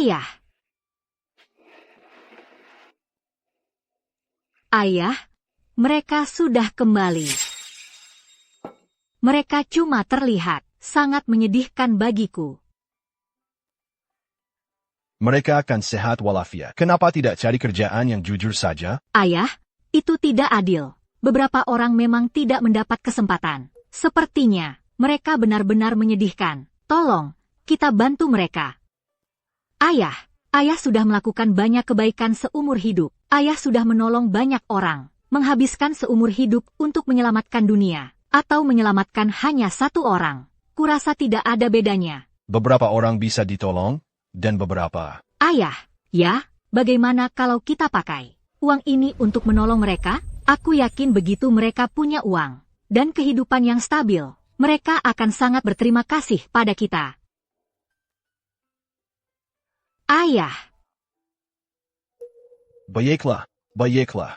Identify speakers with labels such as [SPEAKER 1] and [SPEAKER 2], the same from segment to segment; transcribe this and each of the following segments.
[SPEAKER 1] Ayah. Ayah, mereka sudah kembali. Mereka cuma terlihat sangat menyedihkan bagiku.
[SPEAKER 2] Mereka akan sehat walafiat. Kenapa tidak cari kerjaan yang jujur saja?
[SPEAKER 1] Ayah, itu tidak adil. Beberapa orang memang tidak mendapat kesempatan. Sepertinya, mereka benar-benar menyedihkan. Tolong, kita bantu mereka. Ayah sudah melakukan banyak kebaikan seumur hidup. Ayah sudah menolong banyak orang, menghabiskan seumur hidup untuk menyelamatkan dunia, atau menyelamatkan hanya satu orang. Kurasa tidak ada bedanya.
[SPEAKER 2] Beberapa orang bisa ditolong, dan beberapa.
[SPEAKER 1] Ayah, ya, bagaimana kalau kita pakai uang ini untuk menolong mereka? Aku yakin begitu mereka punya uang dan kehidupan yang stabil, mereka akan sangat berterima kasih pada kita. Ayah.
[SPEAKER 2] Baiklah.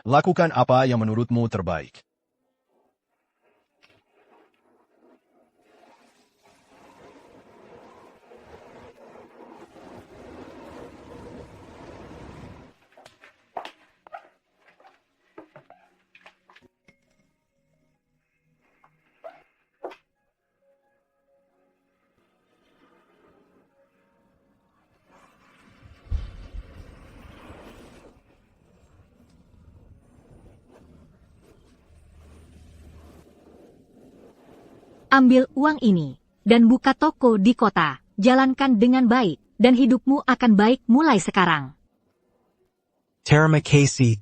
[SPEAKER 2] Lakukan apa yang menurutmu terbaik.
[SPEAKER 1] Ambil uang ini dan buka toko di kota. Jalankan dengan baik, dan hidupmu akan baik mulai sekarang.
[SPEAKER 3] Terima kasih.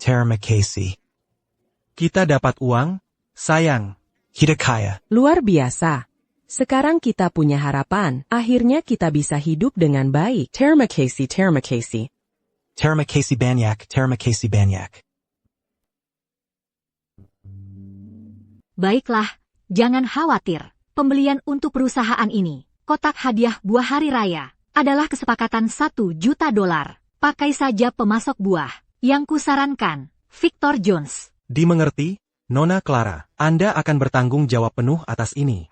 [SPEAKER 3] Kita dapat uang, sayang. Kita kaya.
[SPEAKER 4] Luar biasa. Sekarang kita punya harapan. Akhirnya kita bisa hidup dengan baik. Terima kasih.
[SPEAKER 3] Terima kasih banyak.
[SPEAKER 1] Baiklah, jangan khawatir. Pembelian untuk perusahaan ini, kotak hadiah buah hari raya, adalah kesepakatan $1 juta. Pakai saja pemasok buah, yang kusarankan, Victor Jones.
[SPEAKER 3] Dimengerti, Nona Clara. Anda akan bertanggung jawab penuh atas ini.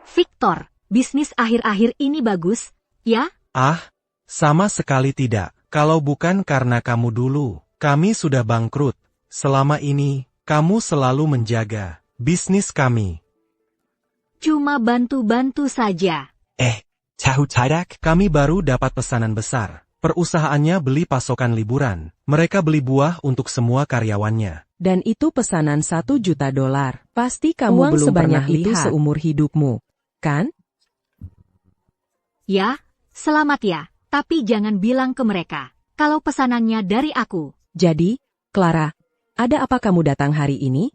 [SPEAKER 1] Victor, bisnis akhir-akhir ini bagus, ya?
[SPEAKER 3] Sama sekali tidak. Kalau bukan karena kamu dulu, kami sudah bangkrut. Selama ini, kamu selalu menjaga bisnis kami.
[SPEAKER 1] Cuma bantu-bantu saja.
[SPEAKER 3] Tahu tidak? Kami baru dapat pesanan besar. Perusahaannya beli pasokan liburan. Mereka beli buah untuk semua karyawannya.
[SPEAKER 4] Dan itu pesanan $1 juta. Pasti kamu
[SPEAKER 1] Uang
[SPEAKER 4] belum
[SPEAKER 1] sebanyak
[SPEAKER 4] pernah
[SPEAKER 1] itu
[SPEAKER 4] lihat seumur hidupmu, kan?
[SPEAKER 1] Ya, selamat ya. Tapi jangan bilang ke mereka kalau pesanannya dari aku.
[SPEAKER 4] Jadi, Clara, ada apa kamu datang hari ini?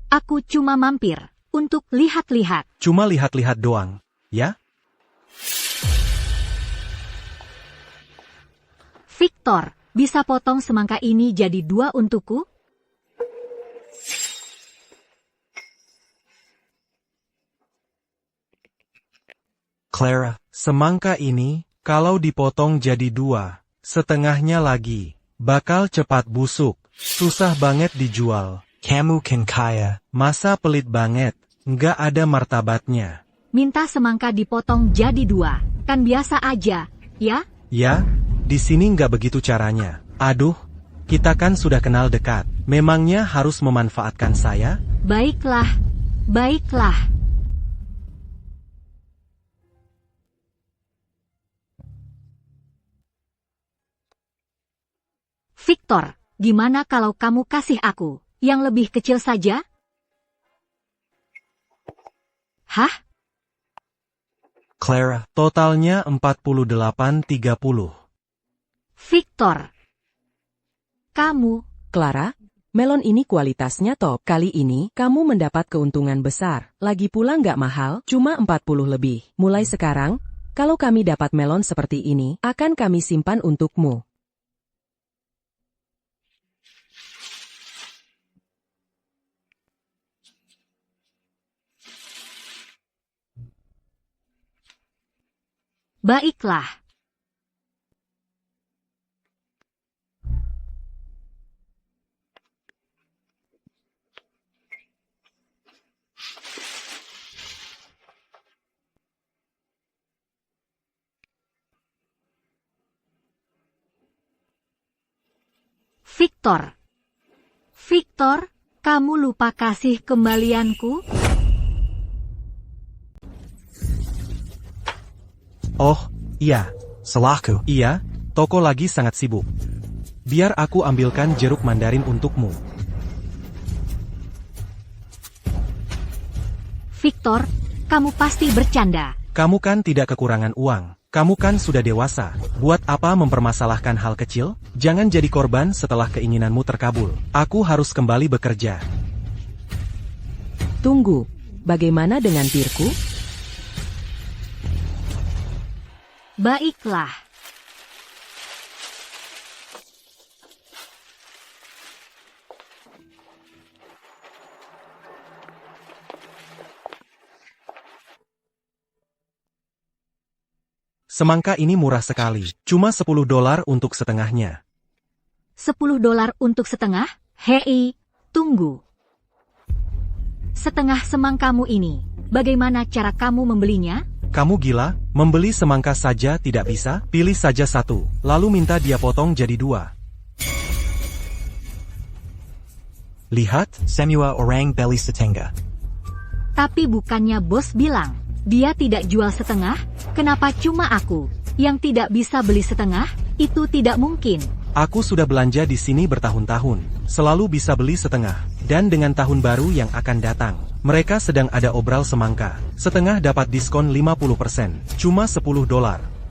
[SPEAKER 1] Aku cuma mampir untuk lihat-lihat.
[SPEAKER 3] Cuma lihat-lihat doang, ya?
[SPEAKER 1] Victor, bisa potong semangka ini jadi 2 untukku?
[SPEAKER 3] Clara, semangka ini, kalau dipotong jadi 2, setengahnya lagi, bakal cepat busuk, susah banget dijual. Kamu kan kaya, masa pelit banget, nggak ada martabatnya.
[SPEAKER 1] Minta semangka dipotong jadi 2, kan biasa aja, ya?
[SPEAKER 3] Ya, di sini nggak begitu caranya. Aduh, kita kan sudah kenal dekat, memangnya harus memanfaatkan saya?
[SPEAKER 1] Baiklah. Victor, gimana kalau kamu kasih aku yang lebih kecil saja? Hah?
[SPEAKER 3] Clara, totalnya 48,30.
[SPEAKER 1] Victor. Kamu.
[SPEAKER 4] Clara, melon ini kualitasnya top. Kali ini, kamu mendapat keuntungan besar. Lagi pula nggak mahal, cuma 40 lebih. Mulai sekarang, kalau kami dapat melon seperti ini, akan kami simpan untukmu.
[SPEAKER 1] Baiklah. Victor. Victor, kamu lupa kasih kembalianku?
[SPEAKER 3] Oh, iya. Salahku. Iya, toko lagi sangat sibuk. Biar aku ambilkan jeruk mandarin untukmu.
[SPEAKER 1] Victor, kamu pasti bercanda.
[SPEAKER 3] Kamu kan tidak kekurangan uang. Kamu kan sudah dewasa. Buat apa mempermasalahkan hal kecil? Jangan jadi korban setelah keinginanmu terkabul. Aku harus kembali bekerja.
[SPEAKER 4] Tunggu, bagaimana dengan tirku?
[SPEAKER 1] Baiklah.
[SPEAKER 3] Semangka ini murah sekali. Cuma $10 untuk setengahnya.
[SPEAKER 1] $10 untuk setengah? Hei, tunggu. Setengah semangkamu ini, bagaimana cara kamu membelinya?
[SPEAKER 3] Kamu gila? Membeli semangka saja tidak bisa? Pilih saja satu, lalu minta dia potong jadi 2. Lihat, semua orang beli setengah.
[SPEAKER 1] Tapi bukannya bos bilang, dia tidak jual setengah? Kenapa cuma aku yang tidak bisa beli setengah? Itu tidak mungkin.
[SPEAKER 3] Aku sudah belanja di sini bertahun-tahun, selalu bisa beli setengah. Dan dengan tahun baru yang akan datang, mereka sedang ada obral semangka. Setengah dapat diskon 50%, cuma $10.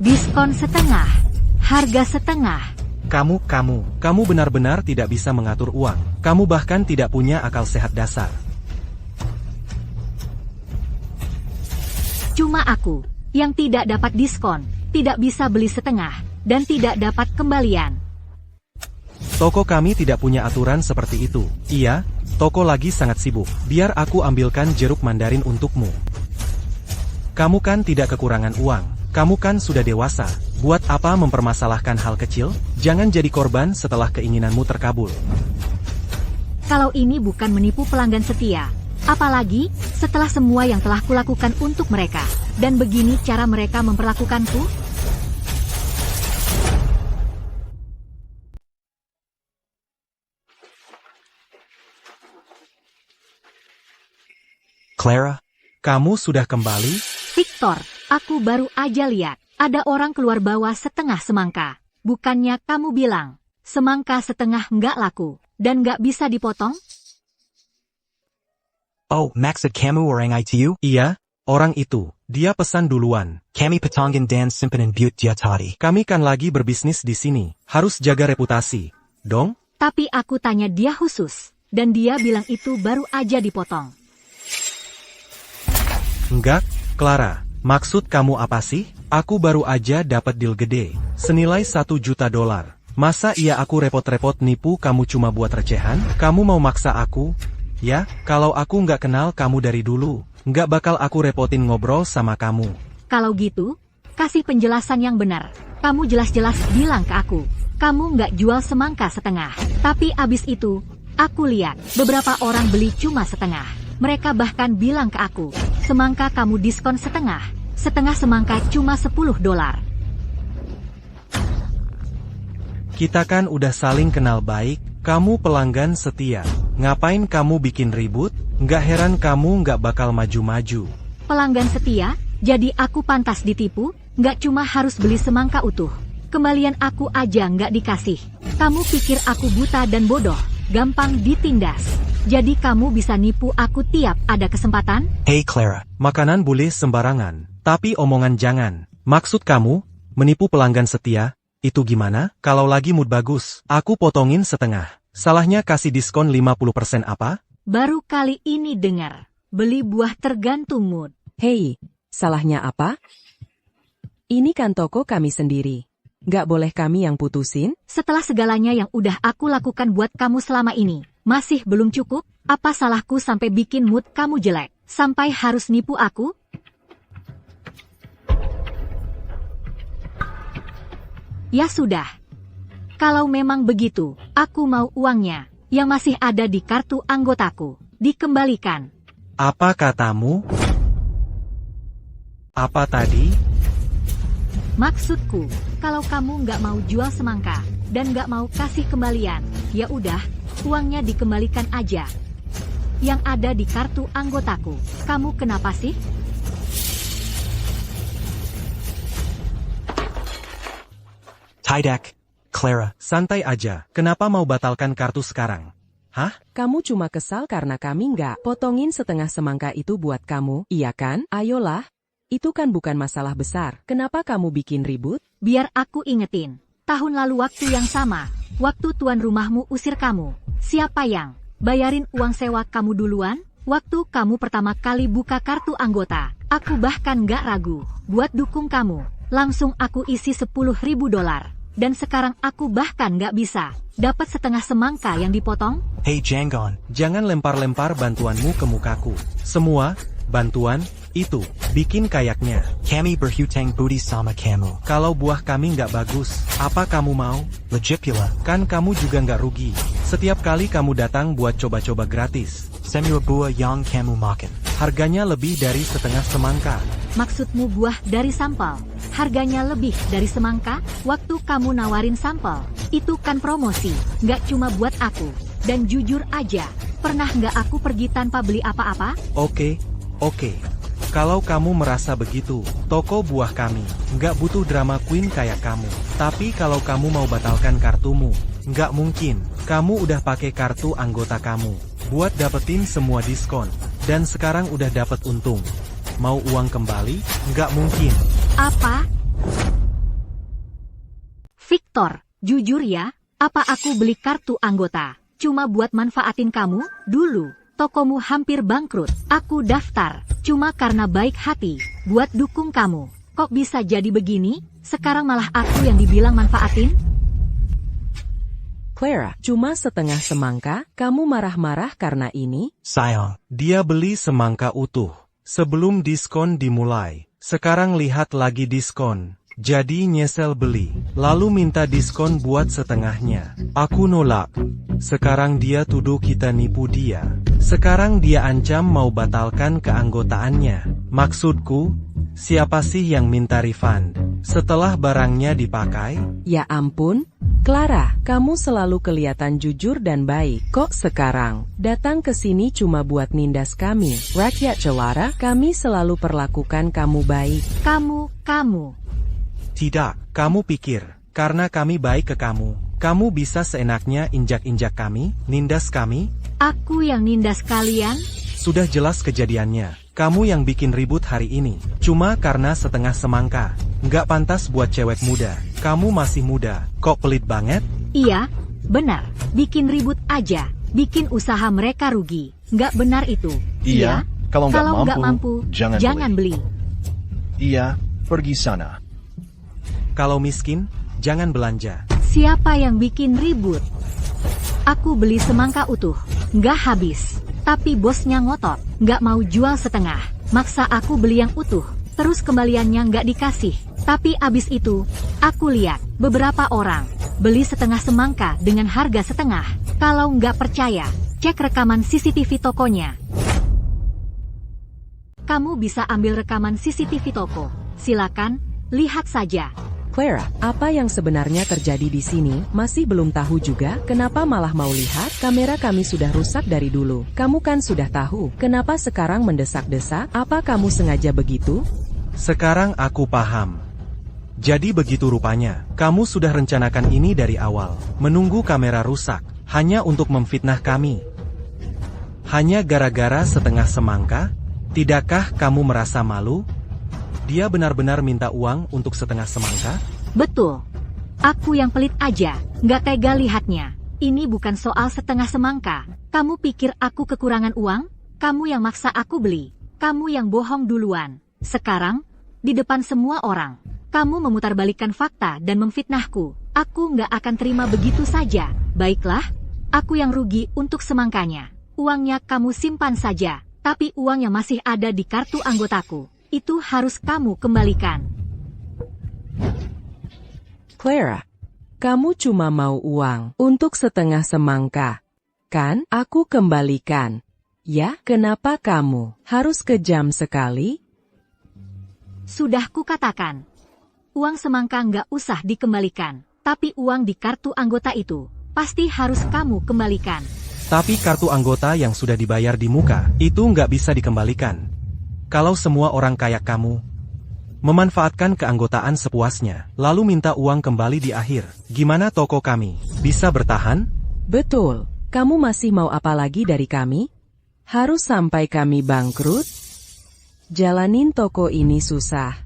[SPEAKER 1] Diskon setengah, harga setengah.
[SPEAKER 3] Kamu benar-benar tidak bisa mengatur uang. Kamu bahkan tidak punya akal sehat dasar.
[SPEAKER 1] Cuma aku yang tidak dapat diskon, tidak bisa beli setengah, dan tidak dapat kembalian.
[SPEAKER 3] Toko kami tidak punya aturan seperti itu. Iya, toko lagi sangat sibuk. Biar aku ambilkan jeruk mandarin untukmu. Kamu kan tidak kekurangan uang. Kamu kan sudah dewasa. Buat apa mempermasalahkan hal kecil? Jangan jadi korban setelah keinginanmu terkabul.
[SPEAKER 1] Kalau ini bukan menipu pelanggan setia, apalagi setelah semua yang telah kulakukan untuk mereka, dan begini cara mereka memperlakukanku?
[SPEAKER 3] Clara, kamu sudah kembali?
[SPEAKER 1] Victor, aku baru aja lihat, ada orang keluar bawa setengah semangka. Bukannya kamu bilang, semangka setengah nggak laku, dan nggak bisa dipotong?
[SPEAKER 5] Oh, maksud kamu orang itu?
[SPEAKER 3] Iya, orang itu. Dia pesan duluan.
[SPEAKER 5] Kami petangan dan simpanan buat dia tadi.
[SPEAKER 3] Kami kan lagi berbisnis di sini. Harus jaga reputasi. Dong?
[SPEAKER 1] Tapi aku tanya dia khusus, dan dia bilang itu baru aja dipotong.
[SPEAKER 3] Enggak, Clara. Maksud kamu apa sih? Aku baru aja dapat deal gede. Senilai $1 juta. Masa iya aku repot-repot nipu kamu cuma buat recehan? Kamu mau maksa aku? Ya, kalau aku nggak kenal kamu dari dulu, nggak bakal aku repotin ngobrol sama kamu.
[SPEAKER 1] Kalau gitu, kasih penjelasan yang benar. Kamu jelas-jelas bilang ke aku, kamu nggak jual semangka setengah. Tapi abis itu, aku lihat beberapa orang beli cuma setengah. Mereka bahkan bilang ke aku, semangka kamu diskon setengah. Setengah semangka cuma $10.
[SPEAKER 3] Kita kan udah saling kenal baik, kamu pelanggan setia. Ngapain kamu bikin ribut? Nggak heran kamu nggak bakal maju-maju.
[SPEAKER 1] Pelanggan setia, jadi aku pantas ditipu? Nggak cuma harus beli semangka utuh. Kembalian aku aja nggak dikasih. Kamu pikir aku buta dan bodoh, gampang ditindas. Jadi kamu bisa nipu aku tiap ada kesempatan?
[SPEAKER 5] Hey Clara.
[SPEAKER 3] Makanan boleh sembarangan, tapi omongan jangan. Maksud kamu, menipu pelanggan setia, itu gimana? Kalau lagi mood bagus, aku potongin setengah. Salahnya kasih diskon 50% apa?
[SPEAKER 1] Baru kali ini dengar. Beli buah tergantung mood.
[SPEAKER 4] Hei, salahnya apa? Ini kan toko kami sendiri. Nggak boleh kami yang putusin?
[SPEAKER 1] Setelah segalanya yang udah aku lakukan buat kamu selama ini, masih belum cukup? Apa salahku sampai bikin mood kamu jelek? Sampai harus nipu aku? Ya sudah. Kalau memang begitu, aku mau uangnya, yang masih ada di kartu anggotaku, dikembalikan.
[SPEAKER 3] Apa katamu? Apa tadi?
[SPEAKER 1] Maksudku, kalau kamu nggak mau jual semangka, dan nggak mau kasih kembalian. Ya udah, uangnya dikembalikan aja. Yang ada di kartu anggotaku. Kamu kenapa sih?
[SPEAKER 5] Tidak, Clara.
[SPEAKER 3] Santai aja, kenapa mau batalkan kartu sekarang? Hah?
[SPEAKER 4] Kamu cuma kesal karena kami nggak potongin setengah semangka itu buat kamu, iya kan? Ayolah. Itu kan bukan masalah besar. Kenapa kamu bikin ribut?
[SPEAKER 1] Biar aku ingetin. Tahun lalu waktu yang sama, waktu tuan rumahmu usir kamu. Siapa yang bayarin uang sewa kamu duluan? Waktu kamu pertama kali buka kartu anggota, aku bahkan nggak ragu buat dukung kamu. Langsung aku isi $10.000. Dan sekarang aku bahkan nggak bisa dapat setengah semangka yang dipotong?
[SPEAKER 5] Hey Jangon.
[SPEAKER 3] Jangan lempar-lempar bantuanmu ke mukaku. Semua bantuan itu bikin kayaknya.
[SPEAKER 5] Kami berhutang budi sama kamu.
[SPEAKER 3] Kalau buah kami nggak bagus, apa kamu mau?
[SPEAKER 5] Legit pula.
[SPEAKER 3] Kan kamu juga nggak rugi. Setiap kali kamu datang buat coba-coba gratis.
[SPEAKER 5] Semua buah yang kamu makan.
[SPEAKER 3] Harganya lebih dari setengah semangka.
[SPEAKER 1] Maksudmu buah dari sampel? Harganya lebih dari semangka? Waktu kamu nawarin sampel, itu kan promosi, nggak cuma buat aku. Dan jujur aja, pernah nggak aku pergi tanpa beli apa-apa?
[SPEAKER 3] Oke. Kalau kamu merasa begitu, toko buah kami nggak butuh drama queen kayak kamu. Tapi kalau kamu mau batalkan kartumu, nggak mungkin. Kamu udah pakai kartu anggota kamu buat dapetin semua diskon. Dan sekarang udah dapet untung. Mau uang kembali? Nggak mungkin.
[SPEAKER 1] Apa? Victor, jujur ya, apa aku beli kartu anggota cuma buat manfaatin kamu? Dulu, tokomu hampir bangkrut. Aku daftar cuma karena baik hati buat dukung kamu. Kok bisa jadi begini? Sekarang malah aku yang dibilang manfaatin?
[SPEAKER 4] Clara, cuma setengah semangka, kamu marah-marah karena ini?
[SPEAKER 5] Sayang.
[SPEAKER 3] Dia beli semangka utuh sebelum diskon dimulai. Sekarang lihat lagi diskon. Jadi nyesel beli. Lalu minta diskon buat setengahnya. Aku nolak. Sekarang dia tuduh kita nipu dia. Sekarang dia ancam mau batalkan keanggotaannya. Maksudku, siapa sih yang minta refund setelah barangnya dipakai?
[SPEAKER 4] Ya ampun, Clara, kamu selalu kelihatan jujur dan baik. Kok sekarang datang ke sini cuma buat nindas kami? Rakyat Celara, kami selalu perlakukan kamu baik.
[SPEAKER 1] Kamu.
[SPEAKER 3] Tidak, kamu pikir, karena kami baik ke kamu bisa seenaknya injak-injak kami, nindas kami?
[SPEAKER 1] Aku yang nindas kalian?
[SPEAKER 3] Sudah jelas kejadiannya. Kamu yang bikin ribut hari ini, cuma karena setengah semangka. Nggak pantas buat cewek muda. Kamu masih muda, kok pelit banget?
[SPEAKER 1] Iya, benar. Bikin ribut aja. Bikin usaha mereka rugi. Nggak benar itu.
[SPEAKER 2] Iya, kalau nggak
[SPEAKER 1] nggak mampu, jangan beli.
[SPEAKER 2] Iya, pergi sana.
[SPEAKER 3] Kalau miskin, jangan belanja.
[SPEAKER 1] Siapa yang bikin ribut? Aku beli semangka utuh. Nggak habis. Tapi bosnya ngotot. Nggak mau jual setengah. Maksa aku beli yang utuh. Terus kembaliannya nggak dikasih. Tapi abis itu, aku lihat beberapa orang beli setengah semangka dengan harga setengah. Kalau nggak percaya, cek rekaman CCTV tokonya. Kamu bisa ambil rekaman CCTV toko. Silakan, lihat saja.
[SPEAKER 4] Clara, apa yang sebenarnya terjadi di sini? Masih belum tahu juga? Kenapa malah mau lihat? Kamera kami sudah rusak dari dulu. Kamu kan sudah tahu. Kenapa sekarang mendesak-desak? Apa kamu sengaja begitu?
[SPEAKER 3] Sekarang aku paham. Jadi begitu rupanya, kamu sudah rencanakan ini dari awal. Menunggu kamera rusak, hanya untuk memfitnah kami. Hanya gara-gara setengah semangka? Tidakkah kamu merasa malu? Dia benar-benar minta uang untuk setengah semangka?
[SPEAKER 1] Betul. Aku yang pelit aja, nggak tega lihatnya. Ini bukan soal setengah semangka. Kamu pikir aku kekurangan uang? Kamu yang maksa aku beli. Kamu yang bohong duluan. Sekarang, di depan semua orang, kamu memutarbalikkan fakta dan memfitnahku. Aku nggak akan terima begitu saja. Baiklah, aku yang rugi untuk semangkanya. Uangnya kamu simpan saja, tapi uang yang masih ada di kartu anggotaku, itu harus kamu kembalikan.
[SPEAKER 4] Clara, kamu cuma mau uang untuk setengah semangka. Kan, aku kembalikan. Ya, kenapa kamu harus kejam sekali?
[SPEAKER 1] Sudah kukatakan, uang semangka nggak usah dikembalikan. Tapi uang di kartu anggota itu pasti harus kamu kembalikan.
[SPEAKER 3] Tapi kartu anggota yang sudah dibayar di muka, itu nggak bisa dikembalikan. Kalau semua orang kayak kamu memanfaatkan keanggotaan sepuasnya, lalu minta uang kembali di akhir, gimana toko kami bisa bertahan?
[SPEAKER 4] Betul. Kamu masih mau apa lagi dari kami? Harus sampai kami bangkrut? Jalanin toko ini susah.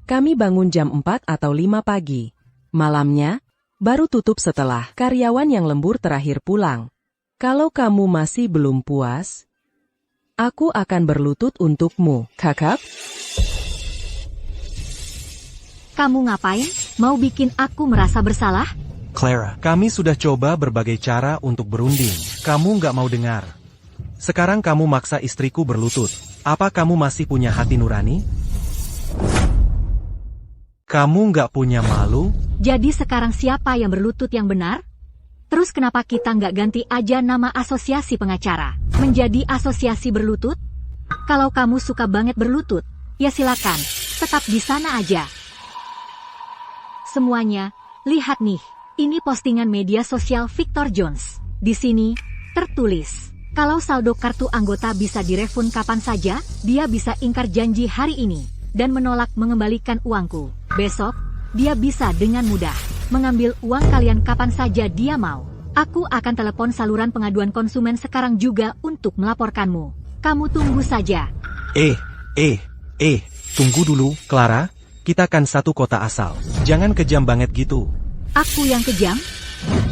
[SPEAKER 4] Kami bangun jam 4 atau 5 pagi. Malamnya, baru tutup setelah karyawan yang lembur terakhir pulang. Kalau kamu masih belum puas, aku akan berlutut untukmu, kakak.
[SPEAKER 1] Kamu ngapain? Mau bikin aku merasa bersalah?
[SPEAKER 5] Clara,
[SPEAKER 3] Kami sudah coba berbagai cara untuk berunding. Kamu nggak mau dengar. Sekarang kamu maksa istriku berlutut. Apa kamu masih punya hati nurani? Kamu nggak punya malu?
[SPEAKER 1] Jadi sekarang siapa yang berlutut yang benar? Terus kenapa kita nggak ganti aja nama asosiasi pengacara menjadi asosiasi berlutut? Kalau kamu suka banget berlutut, ya silakan, tetap di sana aja. Semuanya, lihat nih, ini postingan media sosial Victor Jones. Di sini, tertulis, kalau saldo kartu anggota bisa direfund kapan saja, dia bisa ingkar janji hari ini dan menolak mengembalikan uangku. Besok, dia bisa dengan mudah mengambil uang kalian kapan saja dia mau. Aku akan telepon saluran pengaduan konsumen sekarang juga untuk melaporkanmu. Kamu tunggu saja.
[SPEAKER 3] Tunggu dulu, Clara. Kita kan satu kota asal. Jangan kejam banget gitu.
[SPEAKER 1] Aku yang kejam?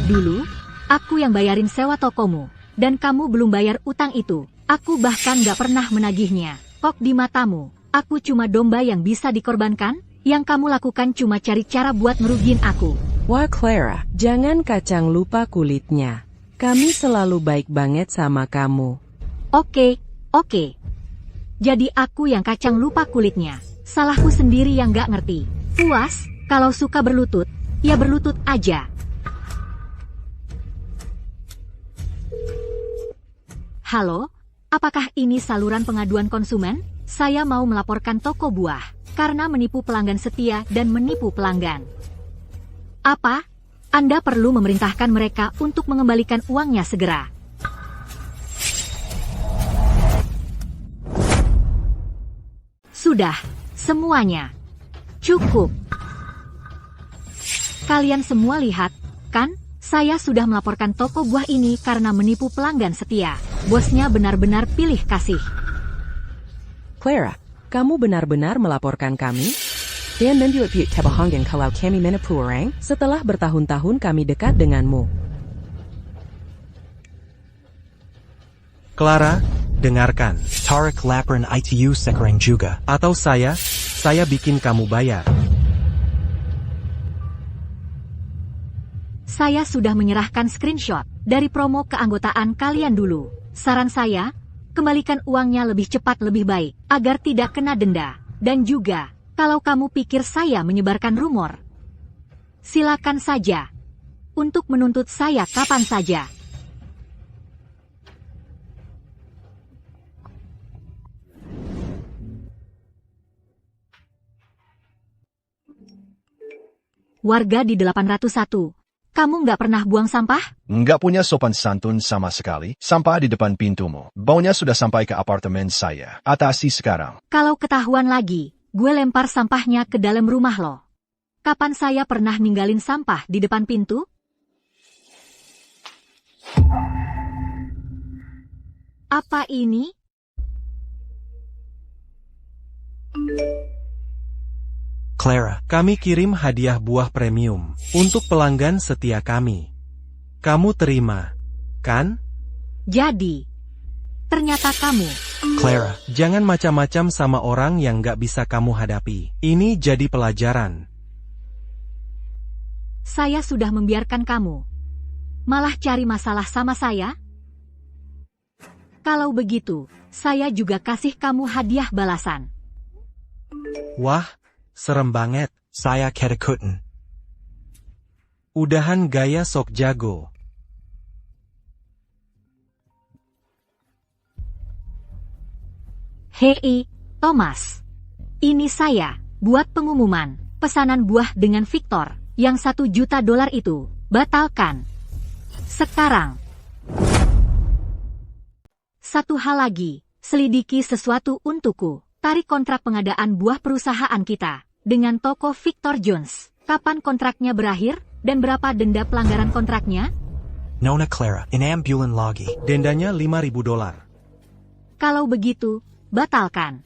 [SPEAKER 1] Dulu, aku yang bayarin sewa tokomu. Dan kamu belum bayar utang itu. Aku bahkan gak pernah menagihnya. Kok di matamu, aku cuma domba yang bisa dikorbankan? Yang kamu lakukan cuma cari cara buat merugiin aku.
[SPEAKER 4] Wah Clara, jangan kacang lupa kulitnya. Kami selalu baik banget sama kamu.
[SPEAKER 1] Oke. Jadi aku yang kacang lupa kulitnya. Salahku sendiri yang gak ngerti. Puas, kalau suka berlutut, ya berlutut aja. Halo, apakah ini saluran pengaduan konsumen? Saya mau melaporkan toko buah karena menipu pelanggan setia dan menipu pelanggan. Apa? Anda perlu memerintahkan mereka untuk mengembalikan uangnya segera. Sudah, semuanya. Cukup. Kalian semua lihat, kan? Saya sudah melaporkan toko buah ini karena menipu pelanggan setia. Bosnya benar-benar pilih kasih.
[SPEAKER 4] Clara, kamu benar-benar melaporkan kami? Dan mendiut tabahangan kalau kami menipu orang setelah bertahun-tahun kami dekat denganmu.
[SPEAKER 3] Clara, dengarkan.
[SPEAKER 5] Tarik laporan ITU sekarang juga.
[SPEAKER 3] Atau saya bikin kamu bayar.
[SPEAKER 1] Saya sudah menyerahkan screenshot dari promo keanggotaan kalian dulu. Saran saya, kembalikan uangnya lebih cepat lebih baik, agar tidak kena denda. Dan juga, kalau kamu pikir saya menyebarkan rumor, silakan saja untuk menuntut saya kapan saja. Warga di 801. Kamu nggak pernah buang sampah?
[SPEAKER 2] Nggak punya sopan santun sama sekali. Sampah di depan pintumu. Baunya sudah sampai ke apartemen saya. Atasi sekarang.
[SPEAKER 1] Kalau ketahuan lagi, gue lempar sampahnya ke dalam rumah lo. Kapan saya pernah ninggalin sampah di depan pintu? Apa ini?
[SPEAKER 5] Clara,
[SPEAKER 3] Kami kirim hadiah buah premium untuk pelanggan setia kami. Kamu terima, kan?
[SPEAKER 1] Jadi, ternyata kamu.
[SPEAKER 5] Clara,
[SPEAKER 3] Jangan macam-macam sama orang yang nggak bisa kamu hadapi. Ini jadi pelajaran.
[SPEAKER 1] Saya sudah membiarkan kamu malah cari masalah sama saya? Kalau begitu, saya juga kasih kamu hadiah balasan.
[SPEAKER 3] Wah, serem banget.
[SPEAKER 5] saya ketakutan.
[SPEAKER 3] Udahan gaya sok jago.
[SPEAKER 1] Hei, Thomas. Ini saya, buat pengumuman, pesanan buah dengan Victor. Yang $1 juta itu, batalkan. Sekarang. Satu hal lagi, selidiki sesuatu untukku. Tarik kontrak pengadaan buah perusahaan kita dengan toko Victor Jones. Kapan kontraknya berakhir dan berapa denda pelanggaran kontraknya?
[SPEAKER 5] Nona Clara, in ambulan logi.
[SPEAKER 3] Dendanya $5.000.
[SPEAKER 1] Kalau begitu, batalkan.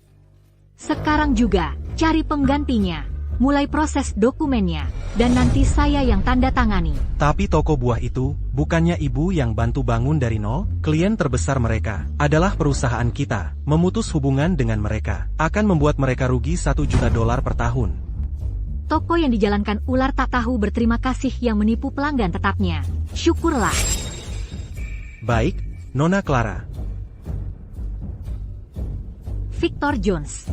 [SPEAKER 1] Sekarang juga, cari penggantinya. Mulai proses dokumennya, dan nanti saya yang tanda tangani.
[SPEAKER 3] Tapi toko buah itu, bukannya ibu yang bantu bangun dari nol? Klien terbesar mereka adalah perusahaan kita. Memutus hubungan dengan mereka akan membuat mereka rugi $1 juta per tahun.
[SPEAKER 1] Toko yang dijalankan ular tak tahu berterima kasih yang menipu pelanggan tetapnya. Syukurlah.
[SPEAKER 3] Baik, Nona Clara.
[SPEAKER 1] Victor Jones.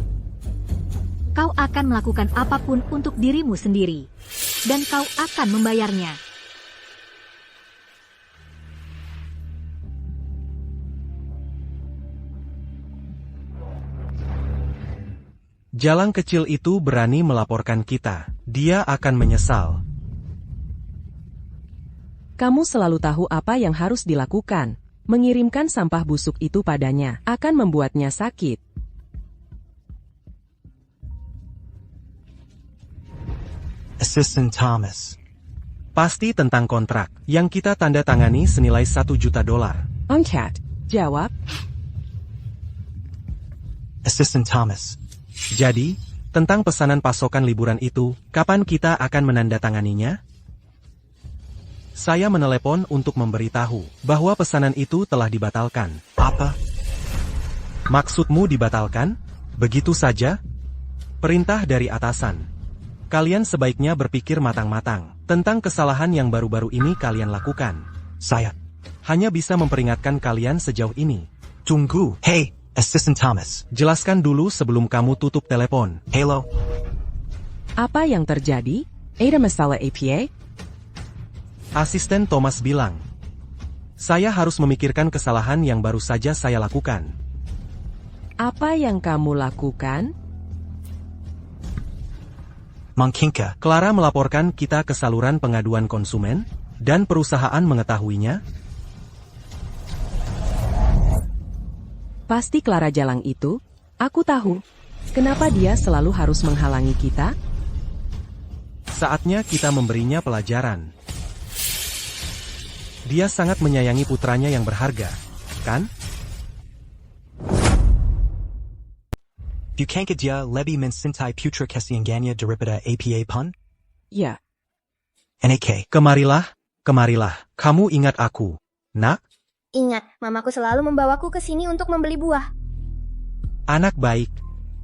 [SPEAKER 1] Kau akan melakukan apapun untuk dirimu sendiri. Dan kau akan membayarnya.
[SPEAKER 3] Jalang kecil itu berani melaporkan kita. Dia akan menyesal.
[SPEAKER 4] Kamu selalu tahu apa yang harus dilakukan. Mengirimkan sampah busuk itu padanya akan membuatnya sakit.
[SPEAKER 5] Assistant Thomas.
[SPEAKER 3] Pasti tentang kontrak yang kita tanda tangani senilai $1 juta.
[SPEAKER 4] Angkat, jawab.
[SPEAKER 5] Assistant Thomas.
[SPEAKER 3] Jadi, tentang pesanan pasokan liburan itu, kapan kita akan menandatanganinya? Saya menelepon untuk memberitahu bahwa pesanan itu telah dibatalkan.
[SPEAKER 5] Apa?
[SPEAKER 3] Maksudmu dibatalkan? Begitu saja? Perintah dari atasan. Kalian sebaiknya berpikir matang-matang tentang kesalahan yang baru-baru ini kalian lakukan.
[SPEAKER 5] Saya.
[SPEAKER 3] Hanya bisa memperingatkan kalian sejauh ini.
[SPEAKER 5] Tunggu. Hey, Assistant Thomas.
[SPEAKER 3] Jelaskan dulu sebelum kamu tutup telepon.
[SPEAKER 5] Hello.
[SPEAKER 4] Apa yang terjadi? Ada masalah APA?
[SPEAKER 3] Asisten Thomas bilang, saya harus memikirkan kesalahan yang baru saja saya lakukan.
[SPEAKER 4] Apa yang kamu lakukan?
[SPEAKER 5] Mangkinka.
[SPEAKER 3] Clara melaporkan kita ke saluran pengaduan konsumen, dan perusahaan mengetahuinya.
[SPEAKER 4] Pasti Clara Jalang itu. Aku tahu. Kenapa dia selalu harus menghalangi kita?
[SPEAKER 3] Saatnya kita memberinya pelajaran. Dia sangat menyayangi putranya yang berharga, kan?
[SPEAKER 5] Bukankah dia lebih mencintai putra Kasiangganya daripada APA pun?
[SPEAKER 4] Ya.
[SPEAKER 5] NAK.
[SPEAKER 3] Kemarilah, kamu ingat aku, nak?
[SPEAKER 6] Ingat, mamaku selalu membawaku ke sini untuk membeli buah.
[SPEAKER 3] Anak baik,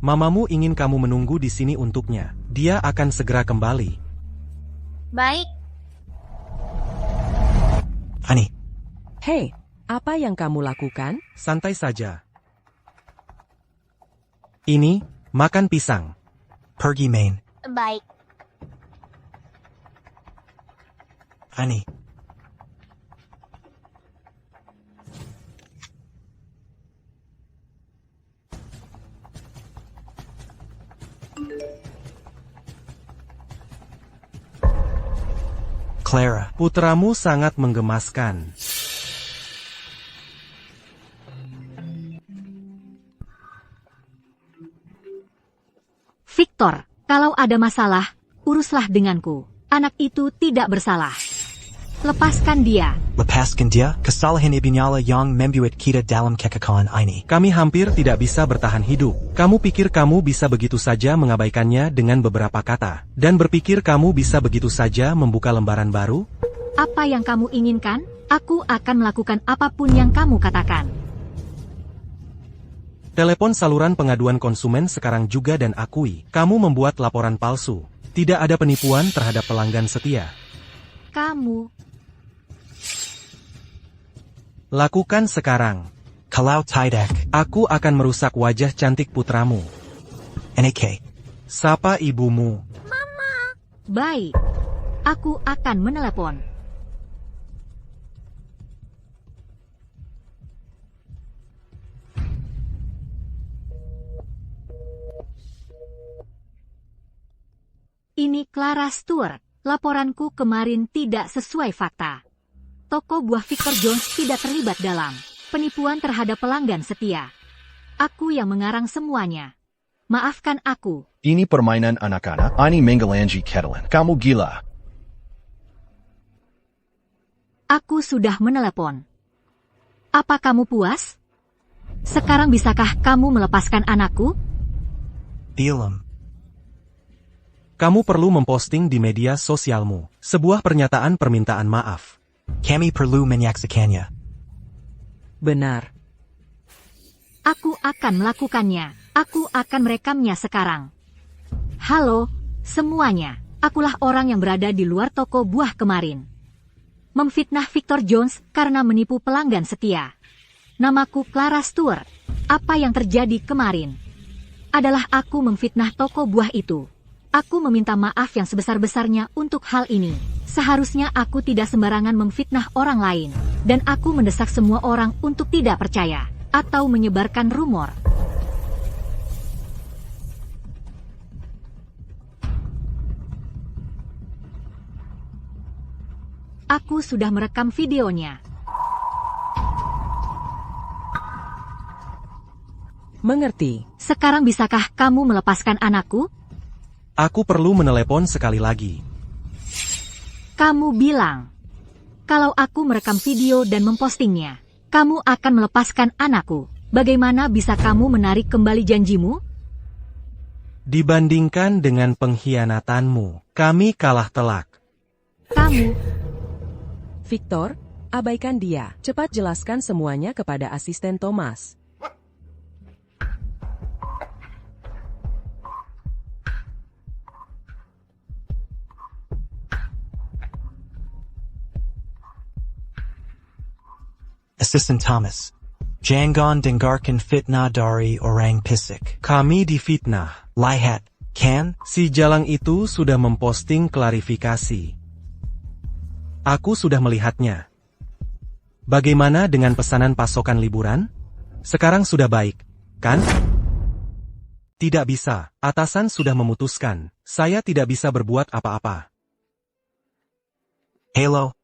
[SPEAKER 3] mamamu ingin kamu menunggu di sini untuknya. Dia akan segera kembali.
[SPEAKER 6] Baik.
[SPEAKER 5] Ani.
[SPEAKER 4] Hei, apa yang kamu lakukan?
[SPEAKER 3] Santai saja. Ini, makan pisang.
[SPEAKER 5] Pergi main.
[SPEAKER 6] Baik.
[SPEAKER 5] Ani. Clara.
[SPEAKER 3] Putramu sangat menggemaskan.
[SPEAKER 1] Victor, kalau ada masalah, uruslah denganku. Anak itu tidak bersalah. Lepaskan dia.
[SPEAKER 5] Lepaskan dia, kesalahan ibinyala yang membuat kita dalam kekekalan ini.
[SPEAKER 3] Kami hampir tidak bisa bertahan hidup. Kamu pikir kamu bisa begitu saja mengabaikannya dengan beberapa kata, dan berpikir kamu bisa begitu saja membuka lembaran baru?
[SPEAKER 1] Apa yang kamu inginkan? Aku akan melakukan apapun yang kamu katakan.
[SPEAKER 3] Telepon saluran pengaduan konsumen sekarang juga dan akui, kamu membuat laporan palsu. Tidak ada penipuan terhadap pelanggan setia.
[SPEAKER 1] Kamu.
[SPEAKER 3] Lakukan sekarang.
[SPEAKER 5] Kalau tidak,
[SPEAKER 3] Aku akan merusak wajah cantik putramu.
[SPEAKER 5] NAK.
[SPEAKER 3] Sapa ibumu.
[SPEAKER 1] Baik. Aku akan menelepon. Ini Clara Stewart. Laporanku kemarin tidak sesuai fakta. Toko buah Victor Jones tidak terlibat dalam penipuan terhadap pelanggan setia. Aku yang mengarang semuanya. Maafkan aku.
[SPEAKER 2] Ini permainan anak-anak. Ani Menggelanji Ketelan. Kamu gila.
[SPEAKER 1] Aku sudah menelepon. Apa kamu puas? Sekarang bisakah kamu melepaskan anakku?
[SPEAKER 5] Dilam.
[SPEAKER 3] Kamu perlu memposting di media sosialmu sebuah pernyataan permintaan maaf.
[SPEAKER 5] Kami perlu menyaksikannya.
[SPEAKER 4] Benar.
[SPEAKER 1] Aku akan melakukannya. Aku akan merekamnya sekarang. Halo, semuanya. Akulah orang yang berada di luar toko buah kemarin. Memfitnah Victor Jones karena menipu pelanggan setia. Namaku Clara Stewart. Apa yang terjadi kemarin adalah aku memfitnah toko buah itu. Aku meminta maaf yang sebesar-besarnya untuk hal ini. Seharusnya aku tidak sembarangan memfitnah orang lain. Dan aku mendesak semua orang untuk tidak percaya atau menyebarkan rumor. Aku sudah merekam videonya.
[SPEAKER 4] Mengerti.
[SPEAKER 1] Sekarang bisakah kamu melepaskan anakku?
[SPEAKER 3] Aku perlu menelepon sekali lagi.
[SPEAKER 1] Kamu bilang, kalau aku merekam video dan mempostingnya, kamu akan melepaskan anakku. Bagaimana bisa kamu menarik kembali janjimu?
[SPEAKER 3] Dibandingkan dengan pengkhianatanmu, kami kalah telak.
[SPEAKER 1] Kamu...
[SPEAKER 4] Victor, abaikan dia. Cepat jelaskan semuanya kepada asisten Thomas.
[SPEAKER 5] Assistant Thomas. Jangan dengarkan fitnah dari orang pisik.
[SPEAKER 3] Kami difitnah.
[SPEAKER 5] Lihat, kan?
[SPEAKER 3] Si Jalang itu sudah memposting klarifikasi. Aku sudah melihatnya. Bagaimana dengan pesanan pasokan liburan? Sekarang sudah baik, kan? Tidak bisa, atasan sudah memutuskan. Saya tidak bisa berbuat apa-apa.
[SPEAKER 5] Halo.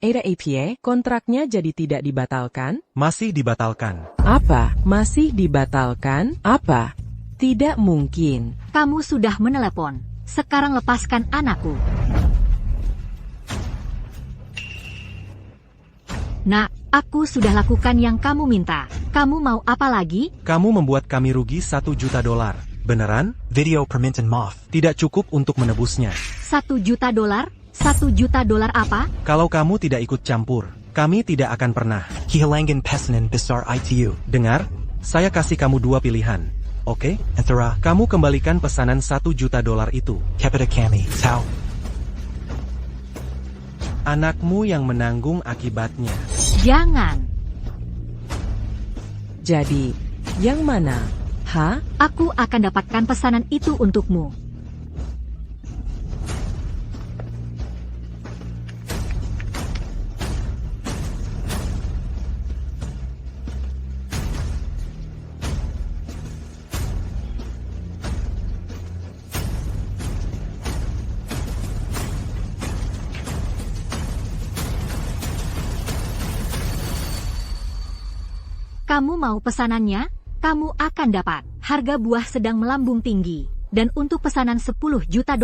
[SPEAKER 4] Ada APA, kontraknya jadi tidak dibatalkan?
[SPEAKER 3] Masih dibatalkan.
[SPEAKER 4] Apa? Masih dibatalkan? Apa? Tidak mungkin.
[SPEAKER 1] Kamu sudah menelepon. Sekarang lepaskan anakku. Nah, aku sudah lakukan yang kamu minta. Kamu mau apa lagi?
[SPEAKER 3] Kamu membuat kami rugi $1 juta. Beneran?
[SPEAKER 5] Video permintaan maaf.
[SPEAKER 3] Tidak cukup untuk menebusnya.
[SPEAKER 1] $1 juta? $1 juta apa?
[SPEAKER 3] Kalau kamu tidak ikut campur, kami tidak akan pernah.
[SPEAKER 5] Kehilangan pesanan besar ITU.
[SPEAKER 3] Dengar, saya kasih kamu 2 pilihan. Oke?
[SPEAKER 5] Antara,
[SPEAKER 3] Kamu kembalikan pesanan $1 juta itu.
[SPEAKER 5] kepada kami, tahu.
[SPEAKER 3] Anakmu yang menanggung akibatnya.
[SPEAKER 1] Jangan.
[SPEAKER 4] Jadi, yang mana? Hah?
[SPEAKER 1] Aku akan dapatkan pesanan itu untukmu. Kamu mau pesanannya? Kamu akan dapat. Harga buah sedang melambung tinggi. Dan untuk pesanan $10 juta,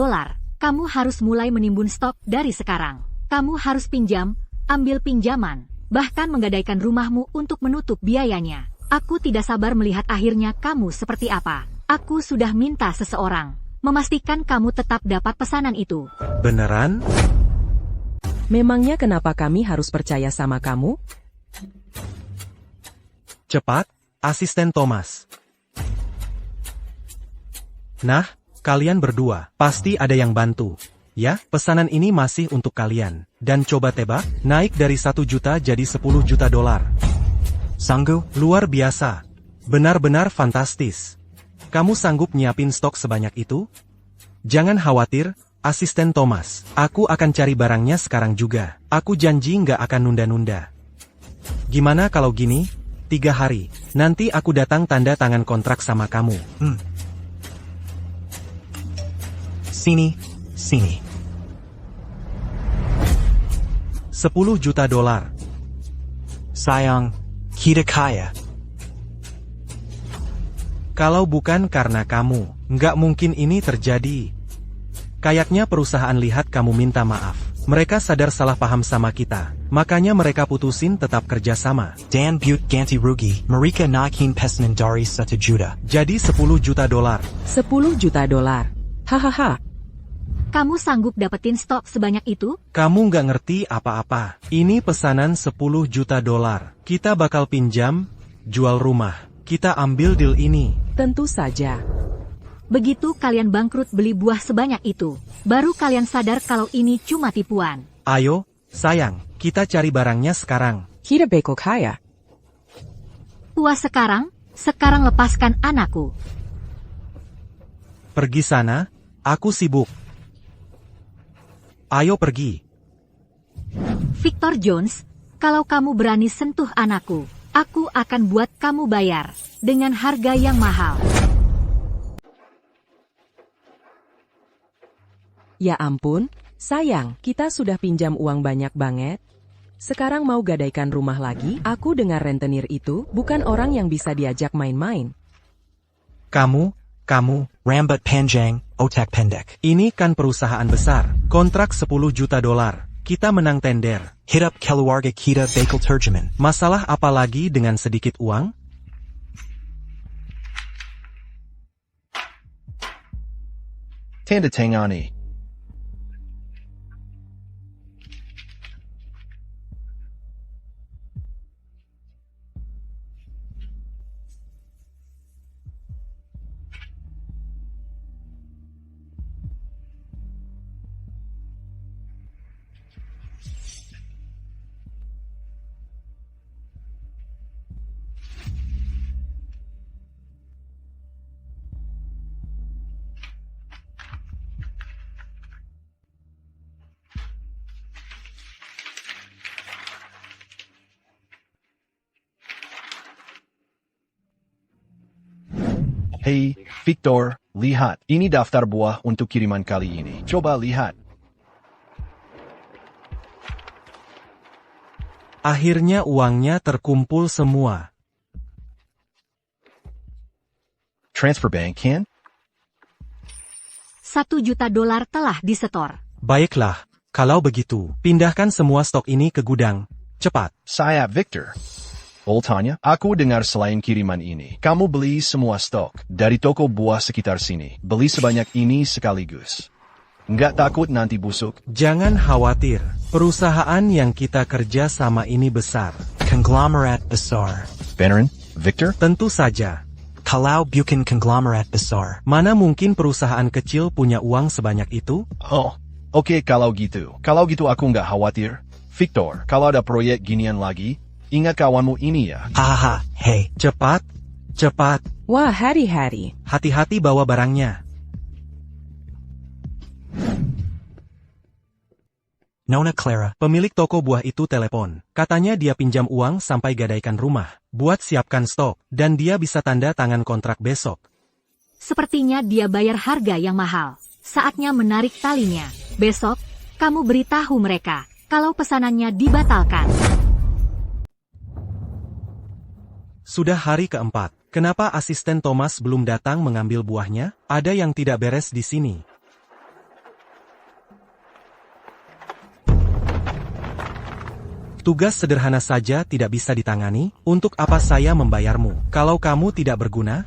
[SPEAKER 1] kamu harus mulai menimbun stok dari sekarang. Kamu harus pinjam, ambil pinjaman, bahkan menggadaikan rumahmu untuk menutup biayanya. Aku tidak sabar melihat akhirnya kamu seperti apa. Aku sudah minta seseorang memastikan kamu tetap dapat pesanan itu.
[SPEAKER 3] Beneran?
[SPEAKER 4] Memangnya kenapa kami harus percaya sama kamu?
[SPEAKER 3] Cepat, asisten Thomas. Nah, kalian berdua, pasti ada yang bantu. Ya, pesanan ini masih untuk kalian. Dan coba tebak, naik dari $1 juta jadi $10 juta.
[SPEAKER 5] Sanggup?
[SPEAKER 3] Luar biasa. Benar-benar fantastis. Kamu sanggup nyiapin stok sebanyak itu? Jangan khawatir, asisten Thomas. Aku akan cari barangnya sekarang juga. Aku janji nggak akan nunda-nunda. Gimana kalau gini? 3 hari, nanti aku datang tanda tangan kontrak sama kamu.
[SPEAKER 5] Sini.
[SPEAKER 3] $10 juta.
[SPEAKER 5] Sayang, kita kaya.
[SPEAKER 3] Kalau bukan karena kamu, nggak mungkin ini terjadi. Kayaknya perusahaan lihat kamu minta maaf. Mereka sadar salah paham sama kita. Makanya mereka putusin tetap kerja sama.
[SPEAKER 5] Dan but ganti rugi, mereka nakin pesanan dari $1 juta.
[SPEAKER 3] Jadi $10 juta.
[SPEAKER 4] $10 juta. Hahaha.
[SPEAKER 1] Kamu sanggup dapetin stok sebanyak itu?
[SPEAKER 3] Kamu nggak ngerti apa-apa. Ini pesanan $10 juta. Kita bakal pinjam, jual rumah. Kita ambil deal ini.
[SPEAKER 4] Tentu saja.
[SPEAKER 1] Begitu kalian bangkrut beli buah sebanyak itu, baru kalian sadar kalau ini cuma tipuan.
[SPEAKER 3] Ayo, sayang, kita cari barangnya sekarang.
[SPEAKER 4] Kita beko kaya.
[SPEAKER 1] Puas sekarang lepaskan anakku.
[SPEAKER 3] Pergi sana, aku sibuk. Ayo pergi.
[SPEAKER 1] Victor Jones, kalau kamu berani sentuh anakku, aku akan buat kamu bayar dengan harga yang mahal.
[SPEAKER 4] Ya ampun, sayang, kita sudah pinjam uang banyak banget. Sekarang mau gadaikan rumah lagi? Aku dengar rentenir itu bukan orang yang bisa diajak main-main.
[SPEAKER 3] Kamu,
[SPEAKER 5] Rambat panjang, otak pendek.
[SPEAKER 3] ini kan perusahaan besar. Kontrak $10 juta. Kita menang tender.
[SPEAKER 5] Hidup keluarga kita bakal terjamin.
[SPEAKER 3] Masalah apa lagi dengan sedikit uang?
[SPEAKER 2] Tanda tangani. Hey, Victor, lihat. Ini daftar buah untuk kiriman kali ini. Coba lihat.
[SPEAKER 3] Akhirnya uangnya terkumpul semua.
[SPEAKER 2] Transfer bank kan?
[SPEAKER 1] $1 juta telah disetor.
[SPEAKER 3] Baiklah, kalau begitu, pindahkan semua stok ini ke gudang. Cepat.
[SPEAKER 2] Saya Victor. Tanya, aku dengar selain kiriman ini, kamu beli semua stok dari toko buah sekitar sini. Beli sebanyak ini sekaligus. Nggak takut nanti busuk?
[SPEAKER 3] Jangan khawatir, perusahaan yang kita kerja sama ini besar.
[SPEAKER 5] Konglomerat besar.
[SPEAKER 2] Beneran, Victor?
[SPEAKER 3] Tentu saja.
[SPEAKER 5] Kalau bukan konglomerat besar.
[SPEAKER 3] Mana mungkin perusahaan kecil punya uang sebanyak itu?
[SPEAKER 2] Oh, oke kalau gitu. Kalau gitu aku nggak khawatir. Victor, kalau ada proyek ginian lagi, ingat kawanmu ini ya.
[SPEAKER 5] Hahaha, hey.
[SPEAKER 3] Cepat.
[SPEAKER 4] Wah, hari-hari.
[SPEAKER 3] Hati-hati bawa barangnya.
[SPEAKER 5] Nona Clara.
[SPEAKER 3] Pemilik toko buah itu telepon. Katanya dia pinjam uang sampai gadaikan rumah. Buat siapkan stok. Dan dia bisa tanda tangan kontrak besok.
[SPEAKER 1] Sepertinya dia bayar harga yang mahal. Saatnya menarik talinya. Besok, kamu beritahu mereka kalau pesanannya dibatalkan.
[SPEAKER 3] Sudah hari keempat. Kenapa asisten Thomas belum datang mengambil buahnya? Ada yang tidak beres di sini. Tugas sederhana saja tidak bisa ditangani. Untuk apa saya membayarmu? Kalau kamu tidak berguna,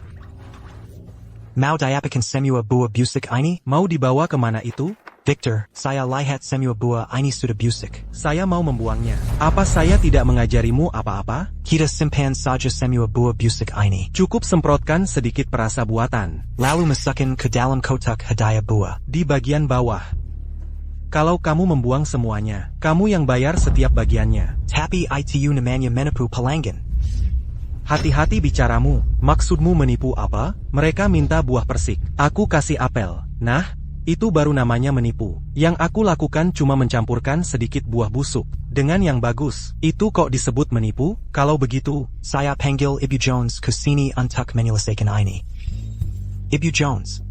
[SPEAKER 5] Mau diapakan semua buah busuk ini?
[SPEAKER 3] mau dibawa kemana itu?
[SPEAKER 5] Victor, saya lihat semua buah ini sudah busuk.
[SPEAKER 3] Saya mau membuangnya. Apa saya tidak mengajarimu apa-apa?
[SPEAKER 5] Kita simpan saja semua buah busuk ini.
[SPEAKER 3] Cukup semprotkan sedikit perasa buatan.
[SPEAKER 5] Lalu masukkan ke dalam kotak hadiah buah.
[SPEAKER 3] Di bagian bawah. Kalau kamu membuang semuanya, kamu yang bayar setiap bagiannya.
[SPEAKER 5] Tapi itu namanya menipu pelanggan.
[SPEAKER 3] Hati-hati bicaramu. Maksudmu menipu apa? Mereka minta buah persik. Aku kasih apel. Nah, itu baru namanya menipu. Yang aku lakukan cuma mencampurkan sedikit buah busuk dengan yang bagus. Itu kok disebut menipu? Kalau begitu,
[SPEAKER 5] Saya panggil Ibu Jones ke sini untuk menyelesaikan ini. Ibu Jones.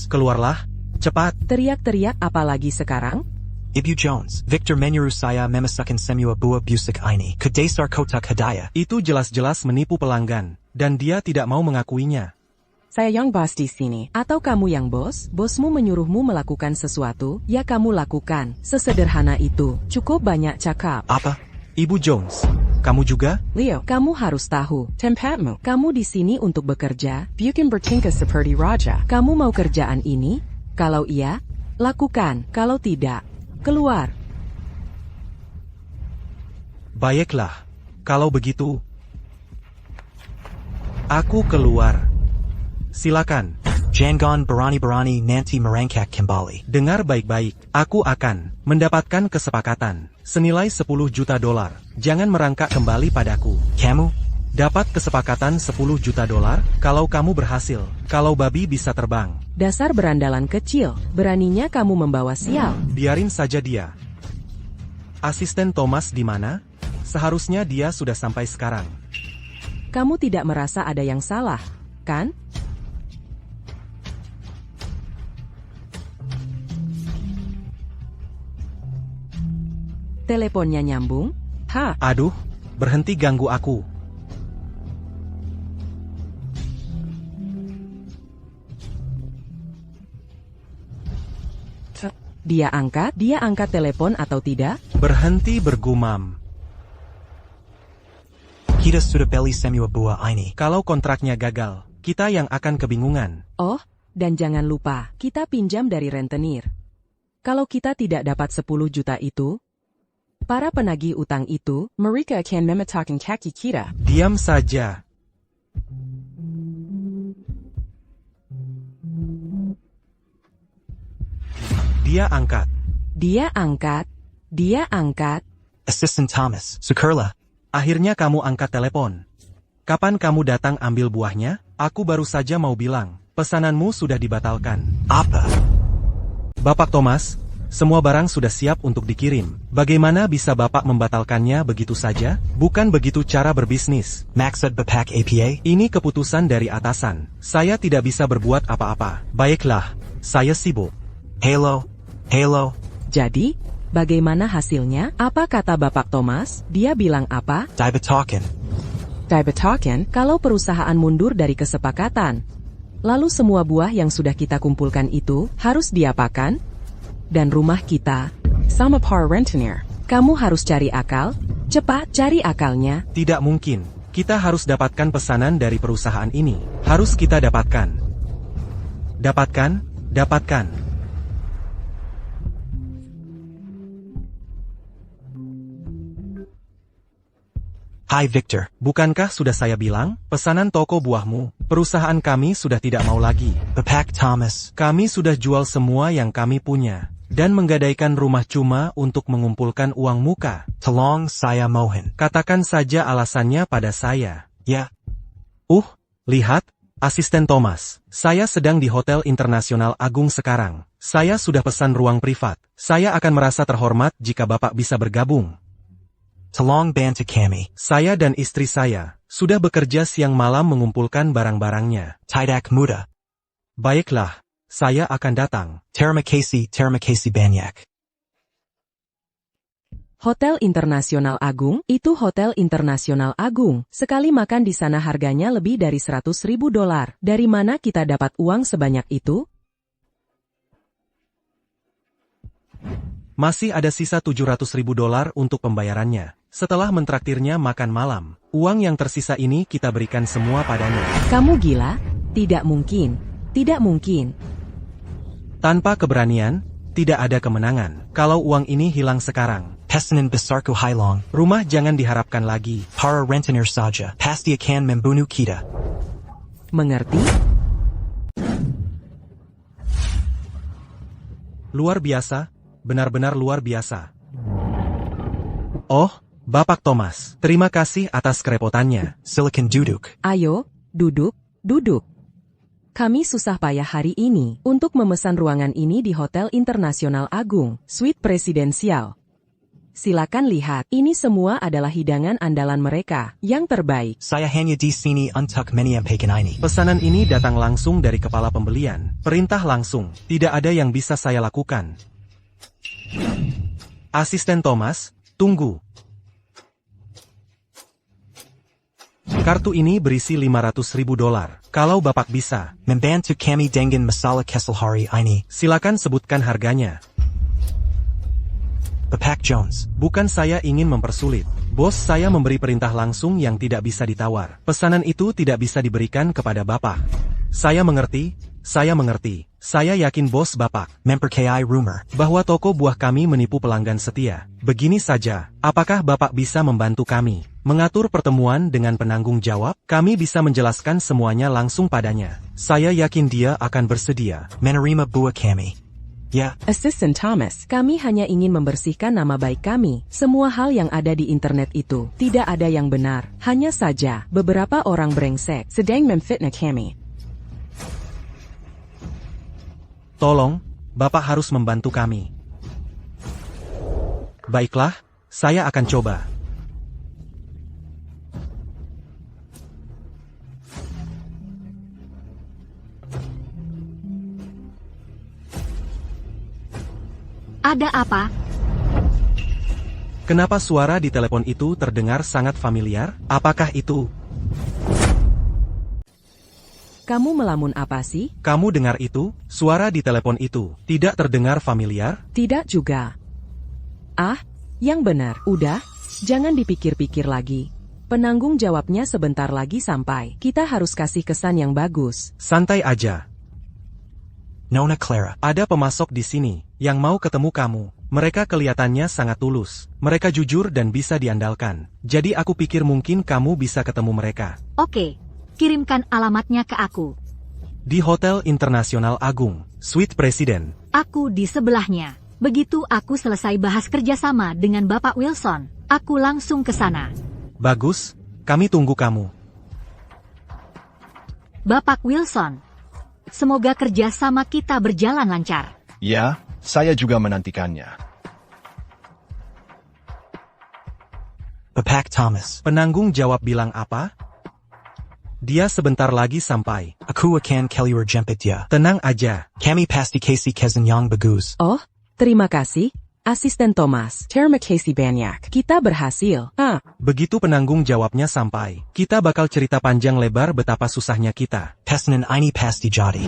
[SPEAKER 3] keluarlah. Cepat.
[SPEAKER 4] Teriak-teriak apa lagi sekarang?
[SPEAKER 5] Ibu Jones, Victor menyuruh saya memesankan semua buah busuk ini ke dasar kotak hadiah.
[SPEAKER 3] Itu jelas-jelas menipu pelanggan, dan dia tidak mau mengakuinya.
[SPEAKER 4] Saya yang bos di sini. Atau kamu yang bos? Bosmu menyuruhmu melakukan sesuatu, ya kamu lakukan. Sesederhana itu. Cukup banyak cakap.
[SPEAKER 5] Apa?
[SPEAKER 3] Ibu Jones, kamu juga?
[SPEAKER 4] Leo, kamu harus tahu tempatmu. Kamu di sini untuk bekerja, bukan bertingkah seperti raja. Kamu mau kerjaan ini? Kalau iya, lakukan. Kalau tidak, keluar.
[SPEAKER 3] Baiklah, kalau begitu, aku keluar. Silakan.
[SPEAKER 5] Jangan berani-berani nanti merangkak kembali.
[SPEAKER 3] Dengar baik-baik, aku akan mendapatkan kesepakatan senilai 10 juta dolar. Jangan merangkak kembali padaku.
[SPEAKER 5] Kamu?
[SPEAKER 3] Dapat kesepakatan 10 juta dolar kalau kamu berhasil. Kalau babi bisa terbang.
[SPEAKER 4] Dasar berandalan kecil, beraninya kamu membawa sial.
[SPEAKER 3] Biarin saja dia. Asisten Thomas di mana? Seharusnya dia sudah sampai sekarang.
[SPEAKER 4] Kamu tidak merasa ada yang salah, kan? Teleponnya nyambung? Ha,
[SPEAKER 3] Aduh, berhenti ganggu aku.
[SPEAKER 4] dia angkat telepon atau tidak?
[SPEAKER 3] Berhenti bergumam.
[SPEAKER 5] Kita sudah beli semua buah ini.
[SPEAKER 3] Kalau kontraknya gagal, kita yang akan kebingungan.
[SPEAKER 4] Oh, dan jangan lupa, kita pinjam dari rentenir. Kalau kita tidak dapat 10 juta itu, para penagih utang itu, mereka akan memecahkan kaki kita.
[SPEAKER 3] Diam saja. Dia angkat.
[SPEAKER 5] Assistant Thomas, syukurlah.
[SPEAKER 3] Akhirnya kamu angkat telepon. Kapan kamu datang ambil buahnya? Aku baru saja mau bilang, pesananmu sudah dibatalkan.
[SPEAKER 5] Apa?
[SPEAKER 3] Bapak Thomas, semua barang sudah siap untuk dikirim. Bagaimana bisa Bapak membatalkannya begitu saja? Bukan begitu cara berbisnis.
[SPEAKER 5] Maksud Bapak APA?
[SPEAKER 3] Ini keputusan dari atasan. Saya tidak bisa berbuat apa-apa. Baiklah, saya sibuk.
[SPEAKER 5] Halo.
[SPEAKER 4] Jadi, bagaimana hasilnya? Apa kata Bapak Thomas? Dia bilang apa?
[SPEAKER 5] Dibetaken.
[SPEAKER 4] Kalau perusahaan mundur dari kesepakatan. Lalu semua buah yang sudah kita kumpulkan itu harus diapakan? Dan rumah kita, sama par rentenir. Kamu harus cari akal, cepat cari akalnya.
[SPEAKER 3] Tidak mungkin. Kita harus dapatkan pesanan dari perusahaan ini. Harus kita dapatkan. Dapatkan.
[SPEAKER 5] Hai Victor.
[SPEAKER 3] Bukankah sudah saya bilang, pesanan toko buahmu, perusahaan kami sudah tidak mau lagi.
[SPEAKER 5] Bapak Thomas.
[SPEAKER 3] Kami sudah jual semua yang kami punya. Dan menggadaikan rumah cuma untuk mengumpulkan uang muka.
[SPEAKER 5] Tolong saya mohon.
[SPEAKER 3] Katakan saja alasannya pada saya.
[SPEAKER 5] Ya.
[SPEAKER 3] Lihat, Asisten Thomas. Saya sedang di Hotel Internasional Agung sekarang. Saya sudah pesan ruang privat. Saya akan merasa terhormat jika Bapak bisa bergabung.
[SPEAKER 5] Tolong bantu kami.
[SPEAKER 3] Saya dan istri saya sudah bekerja siang malam mengumpulkan barang-barangnya.
[SPEAKER 5] Tidak mudah.
[SPEAKER 3] Baiklah, saya akan datang.
[SPEAKER 5] Terima kasih banyak.
[SPEAKER 4] Hotel Internasional Agung, itu Hotel Internasional Agung. Sekali makan di sana harganya lebih dari 100.000 dolar. Dari mana kita dapat uang sebanyak itu?
[SPEAKER 3] Masih ada sisa 700.000 dolar untuk pembayarannya. Setelah mentraktirnya makan malam, uang yang tersisa ini kita berikan semua padanya.
[SPEAKER 4] Kamu gila? Tidak mungkin.
[SPEAKER 3] Tanpa keberanian, tidak ada kemenangan. Kalau uang ini hilang sekarang,
[SPEAKER 5] Pesanan besarku hilang.
[SPEAKER 3] rumah jangan diharapkan lagi.
[SPEAKER 5] Para rentenir saja pasti akan membunuh kita.
[SPEAKER 4] Mengerti?
[SPEAKER 3] Luar biasa, benar-benar luar biasa. Oh, Bapak Thomas, terima kasih atas kerepotannya.
[SPEAKER 5] Silakan duduk.
[SPEAKER 4] Ayo, duduk. Kami susah payah hari ini untuk memesan ruangan ini di Hotel Internasional Agung, Suite Presidensial. Silakan lihat, ini semua adalah hidangan andalan mereka, yang terbaik.
[SPEAKER 5] Saya hanya di sini untuk menyampaikan ini.
[SPEAKER 3] Pesanan ini datang langsung dari kepala pembelian. Perintah langsung, tidak ada yang bisa saya lakukan. Asisten Thomas, tunggu. Kartu ini berisi $500.000. Kalau Bapak bisa,
[SPEAKER 5] Membantu kami dengan masalah kesal hari ini.
[SPEAKER 3] silakan sebutkan harganya.
[SPEAKER 5] Bapak Jones.
[SPEAKER 3] Bukan saya ingin mempersulit. Bos saya memberi perintah langsung yang tidak bisa ditawar. Pesanan itu tidak bisa diberikan kepada Bapak. Saya mengerti, saya mengerti. Saya yakin bos Bapak
[SPEAKER 5] Mempercayai rumor.
[SPEAKER 3] bahwa toko buah kami menipu pelanggan setia. Begini saja, apakah Bapak bisa membantu kami mengatur pertemuan dengan penanggung jawab? Kami bisa menjelaskan semuanya langsung padanya. Saya yakin dia akan bersedia.
[SPEAKER 5] Menerima buah kami. Ya,
[SPEAKER 4] Assistant Thomas, kami hanya ingin membersihkan nama baik kami. Semua hal yang ada di internet itu tidak ada yang benar. Hanya saja, beberapa orang brengsek sedang memfitnah kami.
[SPEAKER 3] Tolong, Bapak harus membantu kami. Baiklah, saya akan coba.
[SPEAKER 1] Ada apa?
[SPEAKER 3] Kenapa suara di telepon itu terdengar sangat familiar? Apakah itu?
[SPEAKER 4] Kamu melamun apa sih?
[SPEAKER 3] Kamu dengar itu? Suara di telepon itu tidak terdengar familiar?
[SPEAKER 4] Tidak juga. Ah, yang benar. Udah, jangan dipikir-pikir lagi. Penanggung jawabnya sebentar lagi sampai. Kita harus kasih kesan yang bagus.
[SPEAKER 3] Santai aja.
[SPEAKER 5] Nona Clara.
[SPEAKER 3] Ada pemasok di sini yang mau ketemu kamu. Mereka kelihatannya sangat tulus. Mereka jujur dan bisa diandalkan. Jadi aku pikir mungkin kamu bisa ketemu mereka.
[SPEAKER 1] Oke, kirimkan alamatnya ke aku.
[SPEAKER 3] Di Hotel Internasional Agung, Suite Presiden.
[SPEAKER 1] Aku di sebelahnya. Begitu aku selesai bahas kerjasama dengan Bapak Wilson, aku langsung ke sana.
[SPEAKER 3] Bagus, kami tunggu kamu.
[SPEAKER 1] Bapak Wilson, semoga kerjasama kita berjalan lancar.
[SPEAKER 2] Ya, saya juga menantikannya.
[SPEAKER 5] Bapak Thomas.
[SPEAKER 3] Penanggung jawab bilang apa? Dia sebentar lagi sampai.
[SPEAKER 5] Aku akan keluar jemput ya.
[SPEAKER 3] Tenang aja.
[SPEAKER 5] Kami pasti kasih kesan yang bagus.
[SPEAKER 4] Oh, terima kasih, Asisten Thomas. Terima kasih banyak. Kita berhasil.
[SPEAKER 3] Begitu penanggung jawabnya sampai, kita bakal cerita panjang lebar betapa susahnya kita.
[SPEAKER 5] Pesanan ini pasti jadi.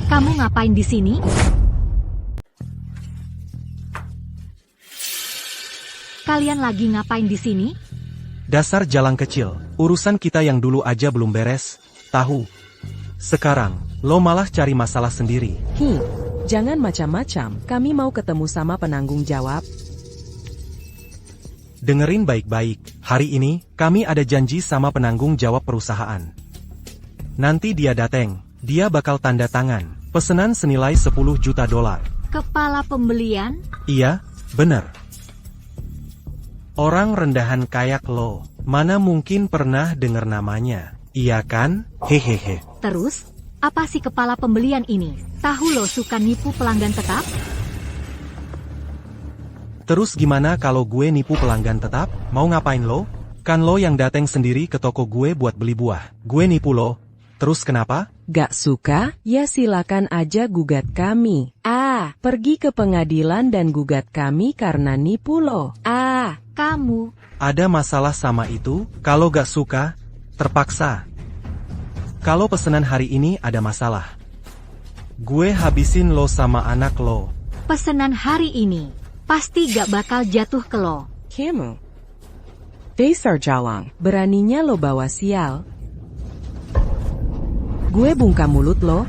[SPEAKER 1] Kamu ngapain di sini? Kalian lagi ngapain di sini?
[SPEAKER 3] Dasar jalang kecil, urusan kita yang dulu aja belum beres, tahu. Sekarang, lo malah cari masalah sendiri.
[SPEAKER 4] Jangan macam-macam. Kami mau ketemu sama penanggung jawab.
[SPEAKER 3] Dengerin baik-baik, hari ini, kami ada janji sama penanggung jawab perusahaan. Nanti dia dateng, dia bakal tanda tangan, pesanan senilai $10 juta.
[SPEAKER 1] Kepala pembelian?
[SPEAKER 3] Iya, bener. Orang rendahan kayak lo, mana mungkin pernah dengar namanya, iya kan? Hehehe.
[SPEAKER 1] Terus, apa sih kepala pembelian ini? Tahu lo suka nipu pelanggan tetap?
[SPEAKER 3] Terus gimana kalau gue nipu pelanggan tetap? Mau ngapain lo? Kan lo yang dateng sendiri ke toko gue buat beli buah. Gue nipu lo. Terus kenapa?
[SPEAKER 4] Gak suka? Ya silakan aja gugat kami. Pergi ke pengadilan dan gugat kami karena nipu lo.
[SPEAKER 1] Kamu.
[SPEAKER 3] Ada masalah sama itu? Kalau gak suka, terpaksa. Kalau pesanan hari ini ada masalah, gue habisin lo sama anak lo.
[SPEAKER 1] Pesanan hari ini pasti gak bakal jatuh ke lo.
[SPEAKER 4] Kamu. Dasar jalang. Beraninya lo bawa sial. Gue bungkam mulut lo.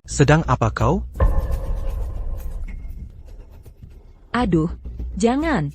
[SPEAKER 3] Sedang apa kau?
[SPEAKER 4] Aduh, jangan.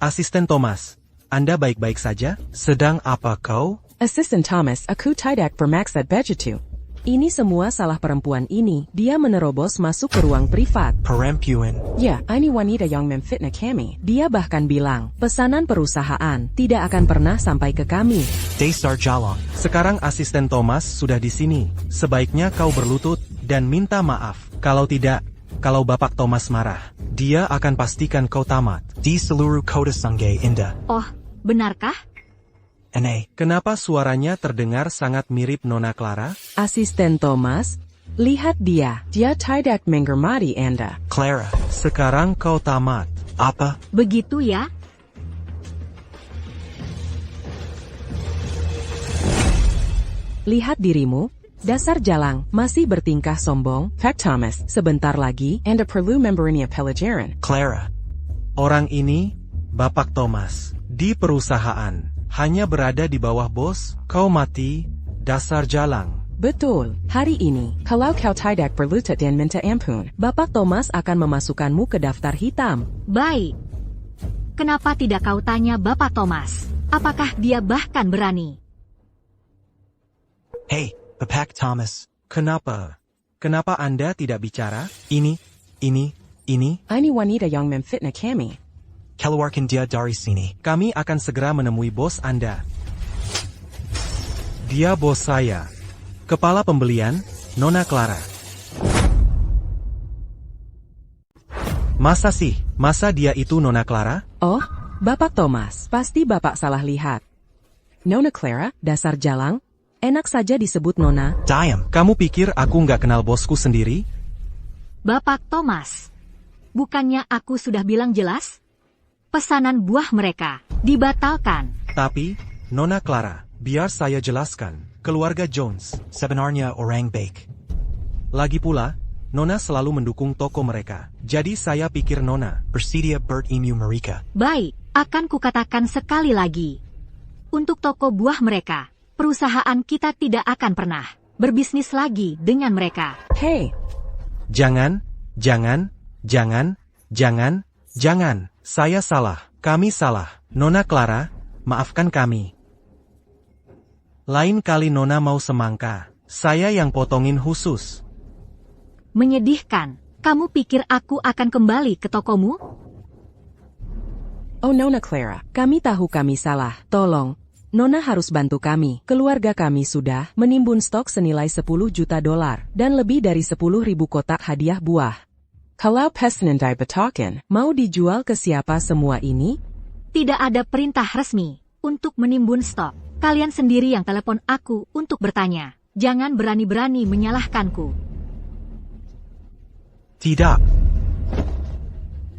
[SPEAKER 3] Asisten Thomas, Anda baik-baik saja? Sedang apa kau?
[SPEAKER 4] Assistant Thomas, aku tidak bermaksud begitu. Ini semua salah perempuan ini. Dia menerobos masuk ke ruang privat.
[SPEAKER 5] Perempuan.
[SPEAKER 4] Ya, ini wanita yang memfitnah kami. Dia bahkan bilang, pesanan perusahaan tidak akan pernah sampai ke kami.
[SPEAKER 5] Daystar Jalong.
[SPEAKER 3] Sekarang asisten Thomas sudah di sini. Sebaiknya kau berlutut dan minta maaf. Kalau tidak, kalau Bapak Thomas marah, dia akan pastikan kau tamat.
[SPEAKER 5] Di seluruh kota Sungei Indah.
[SPEAKER 1] Oh, benarkah?
[SPEAKER 5] Ene.
[SPEAKER 3] Kenapa suaranya terdengar sangat mirip Nona Clara?
[SPEAKER 4] Asisten Thomas, lihat dia. Dia tidak menghormati Anda.
[SPEAKER 5] Clara.
[SPEAKER 3] Sekarang kau tamat.
[SPEAKER 5] Apa?
[SPEAKER 1] Begitu ya?
[SPEAKER 4] Lihat dirimu. Dasar jalang, masih bertingkah sombong. Pak Thomas, sebentar lagi, Anda perlu memberinya pelajaran.
[SPEAKER 5] Clara.
[SPEAKER 3] Orang ini, Bapak Thomas, di perusahaan, hanya berada di bawah bos, kau mati, dasar jalang.
[SPEAKER 4] Betul, hari ini, kalau kau tidak berlutut dan minta ampun, Bapak Thomas akan memasukkanmu ke daftar hitam.
[SPEAKER 1] Baik. Kenapa tidak kau tanya Bapak Thomas? Apakah dia bahkan berani?
[SPEAKER 5] Hey, Bapak Thomas.
[SPEAKER 3] Kenapa? Kenapa Anda tidak bicara? Ini.
[SPEAKER 4] Ini wanita yang memfitnah kami.
[SPEAKER 5] Keluarkan dia dari sini.
[SPEAKER 3] Kami akan segera menemui bos Anda. Dia bos saya. Kepala pembelian, Nona Clara. Masa dia itu Nona Clara?
[SPEAKER 4] Oh, Bapak Thomas, pasti Bapak salah lihat. Nona Clara, dasar jalang, enak saja disebut Nona.
[SPEAKER 5] Diam.
[SPEAKER 3] Kamu pikir aku nggak kenal bosku sendiri?
[SPEAKER 1] Bapak Thomas, bukannya aku sudah bilang jelas? Pesanan buah mereka dibatalkan.
[SPEAKER 3] Tapi, Nona Clara, biar saya jelaskan. Keluarga Jones.
[SPEAKER 5] Sebenarnya orang baik.
[SPEAKER 3] Lagi pula, Nona selalu mendukung toko mereka. Jadi saya pikir Nona.
[SPEAKER 5] Bersedia bertemu mereka.
[SPEAKER 1] Baik, akan kukatakan sekali lagi. Untuk toko buah mereka, perusahaan kita tidak akan pernah berbisnis lagi dengan mereka.
[SPEAKER 4] Hei,
[SPEAKER 3] Jangan. Saya salah. Kami salah. Nona Clara, maafkan kami. Lain kali Nona mau semangka, saya yang potongin khusus.
[SPEAKER 1] Menyedihkan. Kamu pikir aku akan kembali ke tokomu?
[SPEAKER 4] oh Nona Clara, kami tahu kami salah. Tolong, Nona harus bantu kami. Keluarga kami sudah menimbun stok senilai $10 juta dan lebih dari 10.000 kotak hadiah buah. Kalau pesanan dibetakan, mau dijual ke siapa semua ini?
[SPEAKER 1] Tidak ada perintah resmi untuk menimbun stok. Kalian sendiri yang telepon aku untuk bertanya. Jangan berani-berani menyalahkanku.
[SPEAKER 5] Tidak.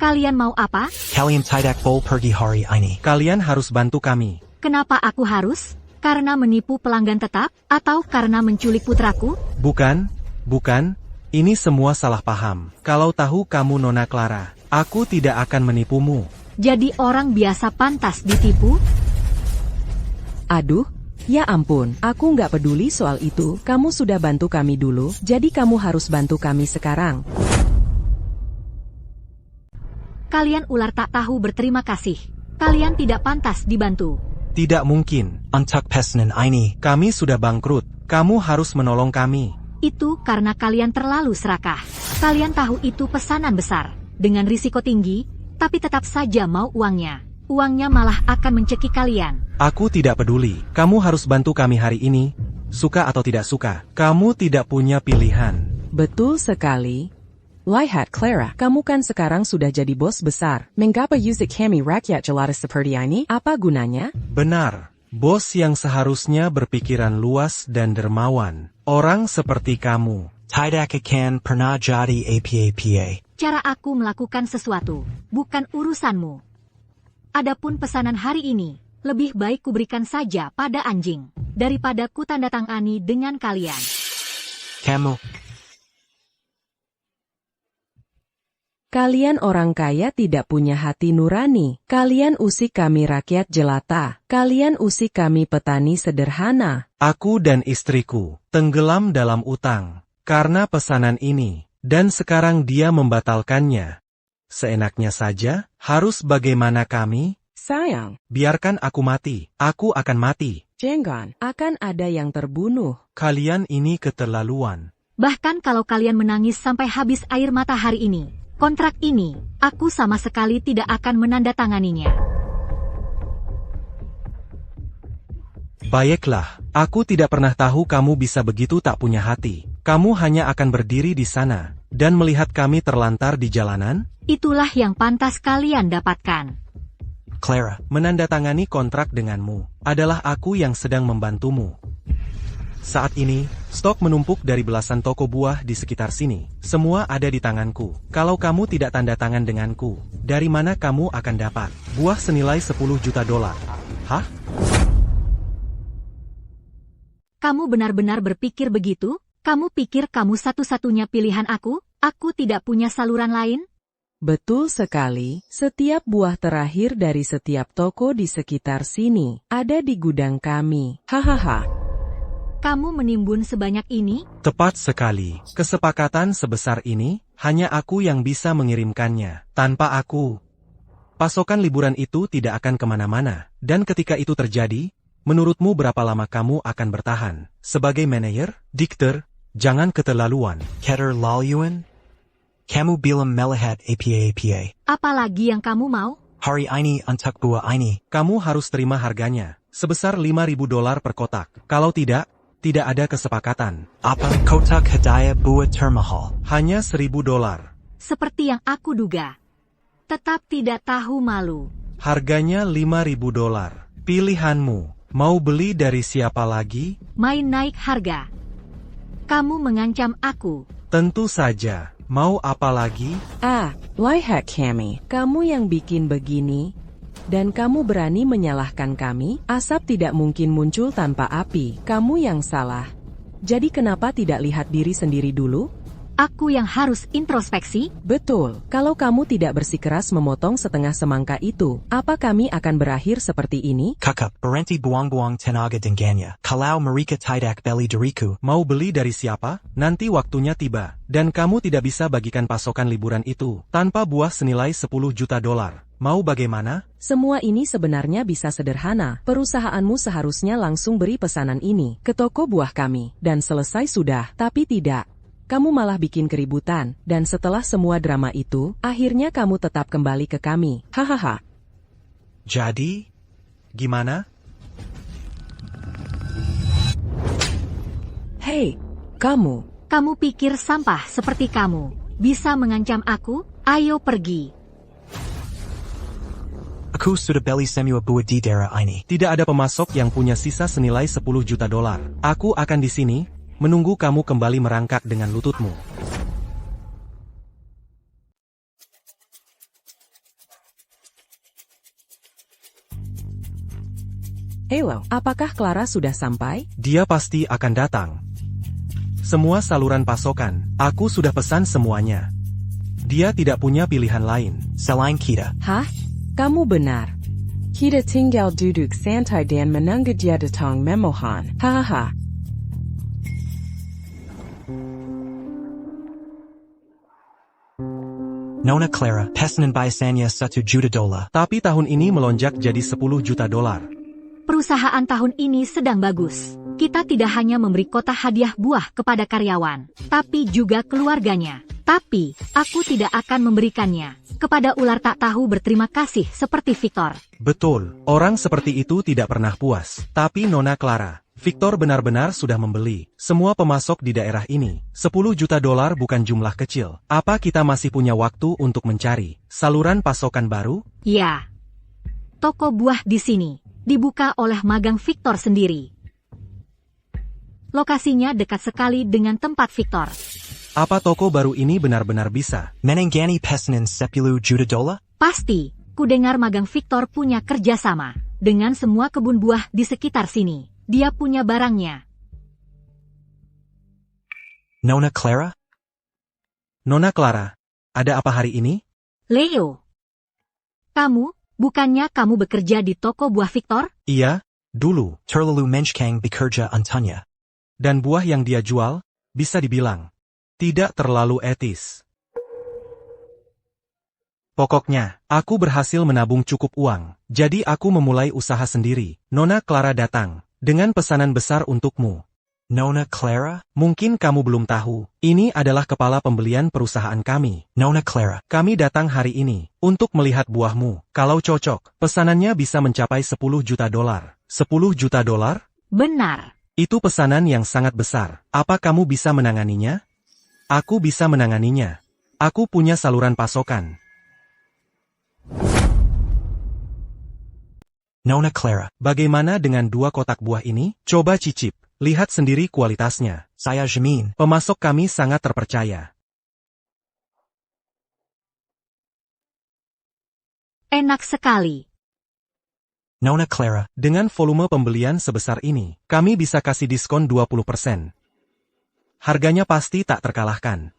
[SPEAKER 1] Kalian mau apa?
[SPEAKER 5] Kalian tidak boleh pergi hari ini.
[SPEAKER 3] Kalian harus bantu kami.
[SPEAKER 1] Kenapa aku harus? Karena menipu pelanggan tetap? Atau karena menculik putraku?
[SPEAKER 3] Bukan. Ini semua salah paham. Kalau tahu kamu Nona Clara, aku tidak akan menipumu.
[SPEAKER 1] Jadi orang biasa pantas ditipu?
[SPEAKER 4] Aduh, ya ampun, aku nggak peduli soal itu. Kamu sudah bantu kami dulu, jadi kamu harus bantu kami sekarang.
[SPEAKER 1] Kalian ular tak tahu berterima kasih. Kalian tidak pantas dibantu.
[SPEAKER 3] Tidak mungkin.
[SPEAKER 5] Untuk pesanan ini.
[SPEAKER 3] Kami sudah bangkrut. Kamu harus menolong kami.
[SPEAKER 1] Itu karena kalian terlalu serakah. Kalian tahu itu pesanan besar, dengan risiko tinggi, tapi tetap saja mau uangnya. Uangnya malah akan mencekik kalian.
[SPEAKER 3] Aku tidak peduli. Kamu harus bantu kami hari ini. Suka atau tidak suka, kamu tidak punya pilihan.
[SPEAKER 4] Betul sekali. Lihat Clara, kamu kan sekarang sudah jadi bos besar. Mengapa usik kami rakyat jelata seperti ini? Apa gunanya?
[SPEAKER 3] Benar. Bos yang seharusnya berpikiran luas dan dermawan. Orang seperti kamu.
[SPEAKER 5] Tidak akan pernah jadi apa-apa.
[SPEAKER 1] Cara aku melakukan sesuatu, bukan urusanmu. Adapun pesanan hari ini, lebih baik kuberikan saja pada anjing, daripada ku tanda tangani dengan kalian.
[SPEAKER 5] Kamu.
[SPEAKER 4] Kalian orang kaya tidak punya hati nurani. Kalian usik kami rakyat jelata. Kalian usik kami petani sederhana.
[SPEAKER 3] Aku dan istriku tenggelam dalam utang karena pesanan ini, dan sekarang dia membatalkannya. Seenaknya saja, harus bagaimana kami?
[SPEAKER 4] Sayang,
[SPEAKER 3] Biarkan aku mati. Aku akan mati.
[SPEAKER 4] jangan, akan ada yang terbunuh.
[SPEAKER 3] Kalian ini keterlaluan.
[SPEAKER 1] Bahkan kalau kalian menangis sampai habis air mata hari ini, kontrak ini, aku sama sekali tidak akan menandatanganinya.
[SPEAKER 3] Baiklah, aku tidak pernah tahu kamu bisa begitu tak punya hati. Kamu hanya akan berdiri di sana, dan melihat kami terlantar di jalanan?
[SPEAKER 1] Itulah yang pantas kalian dapatkan.
[SPEAKER 5] Clara,
[SPEAKER 3] Menandatangani kontrak denganmu, adalah aku yang sedang membantumu. Saat ini, stok menumpuk dari belasan toko buah di sekitar sini. Semua ada di tanganku. Kalau kamu tidak tanda tangan denganku, dari mana kamu akan dapat buah senilai 10 juta dolar? Hah?
[SPEAKER 1] Kamu benar-benar berpikir begitu? Kamu pikir kamu satu-satunya pilihan aku? Aku tidak punya saluran lain?
[SPEAKER 4] Betul sekali, setiap buah terakhir dari setiap toko di sekitar sini ada di gudang kami. Hahaha.
[SPEAKER 1] Kamu menimbun sebanyak ini?
[SPEAKER 3] Tepat sekali. Kesepakatan sebesar ini, hanya aku yang bisa mengirimkannya. Tanpa aku, pasokan liburan itu tidak akan kemana-mana. Dan ketika itu terjadi, menurutmu berapa lama kamu akan bertahan? Sebagai manajer, Dikter, jangan keterlaluan.
[SPEAKER 5] Keter Lalyuan? Kamu bilam melihat apa?
[SPEAKER 1] Apalagi yang kamu mau?
[SPEAKER 5] Hari ini untuk buah ini.
[SPEAKER 3] Kamu harus terima harganya, sebesar 5.000 dolar per kotak. Kalau tidak ada kesepakatan.
[SPEAKER 5] Apa kotak hadiah buah termahal?
[SPEAKER 3] Hanya 1.000 dolar.
[SPEAKER 1] Seperti yang aku duga. Tetap tidak tahu malu.
[SPEAKER 3] Harganya 5.000 dolar. Pilihanmu, mau beli dari siapa lagi?
[SPEAKER 1] Main naik harga. Kamu mengancam aku.
[SPEAKER 3] Tentu saja. Mau apa lagi?
[SPEAKER 4] Lihat kami, kamu yang bikin begini, dan kamu berani menyalahkan kami? Asap tidak mungkin muncul tanpa api, kamu yang salah. Jadi kenapa tidak lihat diri sendiri dulu?
[SPEAKER 1] Aku yang harus introspeksi?
[SPEAKER 4] Betul, kalau kamu tidak bersikeras memotong setengah semangka itu, apa kami akan berakhir seperti ini?
[SPEAKER 5] Kakak, berhenti buang-buang tenaga dengannya. Kalau mereka tidak beli diriku,
[SPEAKER 3] Mau beli dari siapa? Nanti waktunya tiba. Dan kamu tidak bisa bagikan pasokan liburan itu, tanpa buah senilai 10 juta dolar. Mau bagaimana?
[SPEAKER 4] Semua ini sebenarnya bisa sederhana. Perusahaanmu seharusnya langsung beri pesanan ini ke toko buah kami, dan selesai sudah, tapi tidak. Kamu malah bikin keributan, dan setelah semua drama itu, akhirnya kamu tetap kembali ke kami. Hahaha.
[SPEAKER 3] Jadi, gimana?
[SPEAKER 4] Hei, kamu.
[SPEAKER 1] Kamu pikir sampah seperti kamu bisa mengancam aku? Ayo pergi.
[SPEAKER 5] aku sudah beli semua buah di daerah ini.
[SPEAKER 3] Tidak ada pemasok yang punya sisa senilai 10 juta dolar. Aku akan di sini, menunggu kamu kembali merangkak dengan lututmu.
[SPEAKER 4] Halo, apakah Clara sudah sampai?
[SPEAKER 3] Dia pasti akan datang. Semua saluran pasokan, aku sudah pesan semuanya. Dia tidak punya pilihan lain.
[SPEAKER 5] Selain kita.
[SPEAKER 4] Hah? Kamu benar. Kita tinggal duduk santai dan menunggu dia datang memohon. Hahaha.
[SPEAKER 5] Nona Clara, pesanan biasanya 1 juta dolar.
[SPEAKER 3] Tapi tahun ini melonjak jadi 10 juta dolar.
[SPEAKER 1] Perusahaan tahun ini sedang bagus. Kita tidak hanya memberi kotak hadiah buah kepada karyawan, tapi juga keluarganya. Tapi, aku tidak akan memberikannya kepada ular tak tahu berterima kasih seperti Victor.
[SPEAKER 3] Betul, orang seperti itu tidak pernah puas. Tapi Nona Clara, Victor benar-benar sudah membeli semua pemasok di daerah ini. 10 juta dolar bukan jumlah kecil. Apa kita masih punya waktu untuk mencari saluran pasokan baru?
[SPEAKER 1] Ya. Toko buah di sini dibuka oleh magang Victor sendiri. Lokasinya dekat sekali dengan tempat Victor.
[SPEAKER 3] Apa toko baru ini benar-benar bisa?
[SPEAKER 5] Menanggani pesanan 10 juta dolar?
[SPEAKER 1] Pasti, ku dengar magang Victor punya kerjasama dengan semua kebun buah di sekitar sini. Dia punya barangnya.
[SPEAKER 5] Nona Clara?
[SPEAKER 3] Nona Clara, ada apa hari ini?
[SPEAKER 1] Leo. Bukannya kamu bekerja di toko buah Victor?
[SPEAKER 3] Iya, dulu.
[SPEAKER 5] Terlalu menchkang bekerja Antonia.
[SPEAKER 3] Dan buah yang dia jual, bisa dibilang, tidak terlalu etis. Pokoknya, aku berhasil menabung cukup uang, jadi aku memulai usaha sendiri. Nona Clara datang, dengan pesanan besar untukmu.
[SPEAKER 5] Nona Clara?
[SPEAKER 3] Mungkin kamu belum tahu, ini adalah kepala pembelian perusahaan kami.
[SPEAKER 5] Nona Clara.
[SPEAKER 3] Kami datang hari ini, untuk melihat buahmu. Kalau cocok, pesanannya bisa mencapai 10 juta dolar. 10 juta dolar?
[SPEAKER 1] Benar.
[SPEAKER 3] Itu pesanan yang sangat besar. Apa kamu bisa menanganinya? Aku bisa menanganinya. Aku punya saluran pasokan.
[SPEAKER 5] Nona Clara.
[SPEAKER 3] Bagaimana dengan 2 kotak buah ini? Coba cicip. Lihat sendiri kualitasnya.
[SPEAKER 5] Saya jamin.
[SPEAKER 3] Pemasok kami sangat terpercaya.
[SPEAKER 1] Enak sekali.
[SPEAKER 5] Nona Clara.
[SPEAKER 3] Dengan volume pembelian sebesar ini, kami bisa kasih diskon 20%. Harganya pasti tak terkalahkan.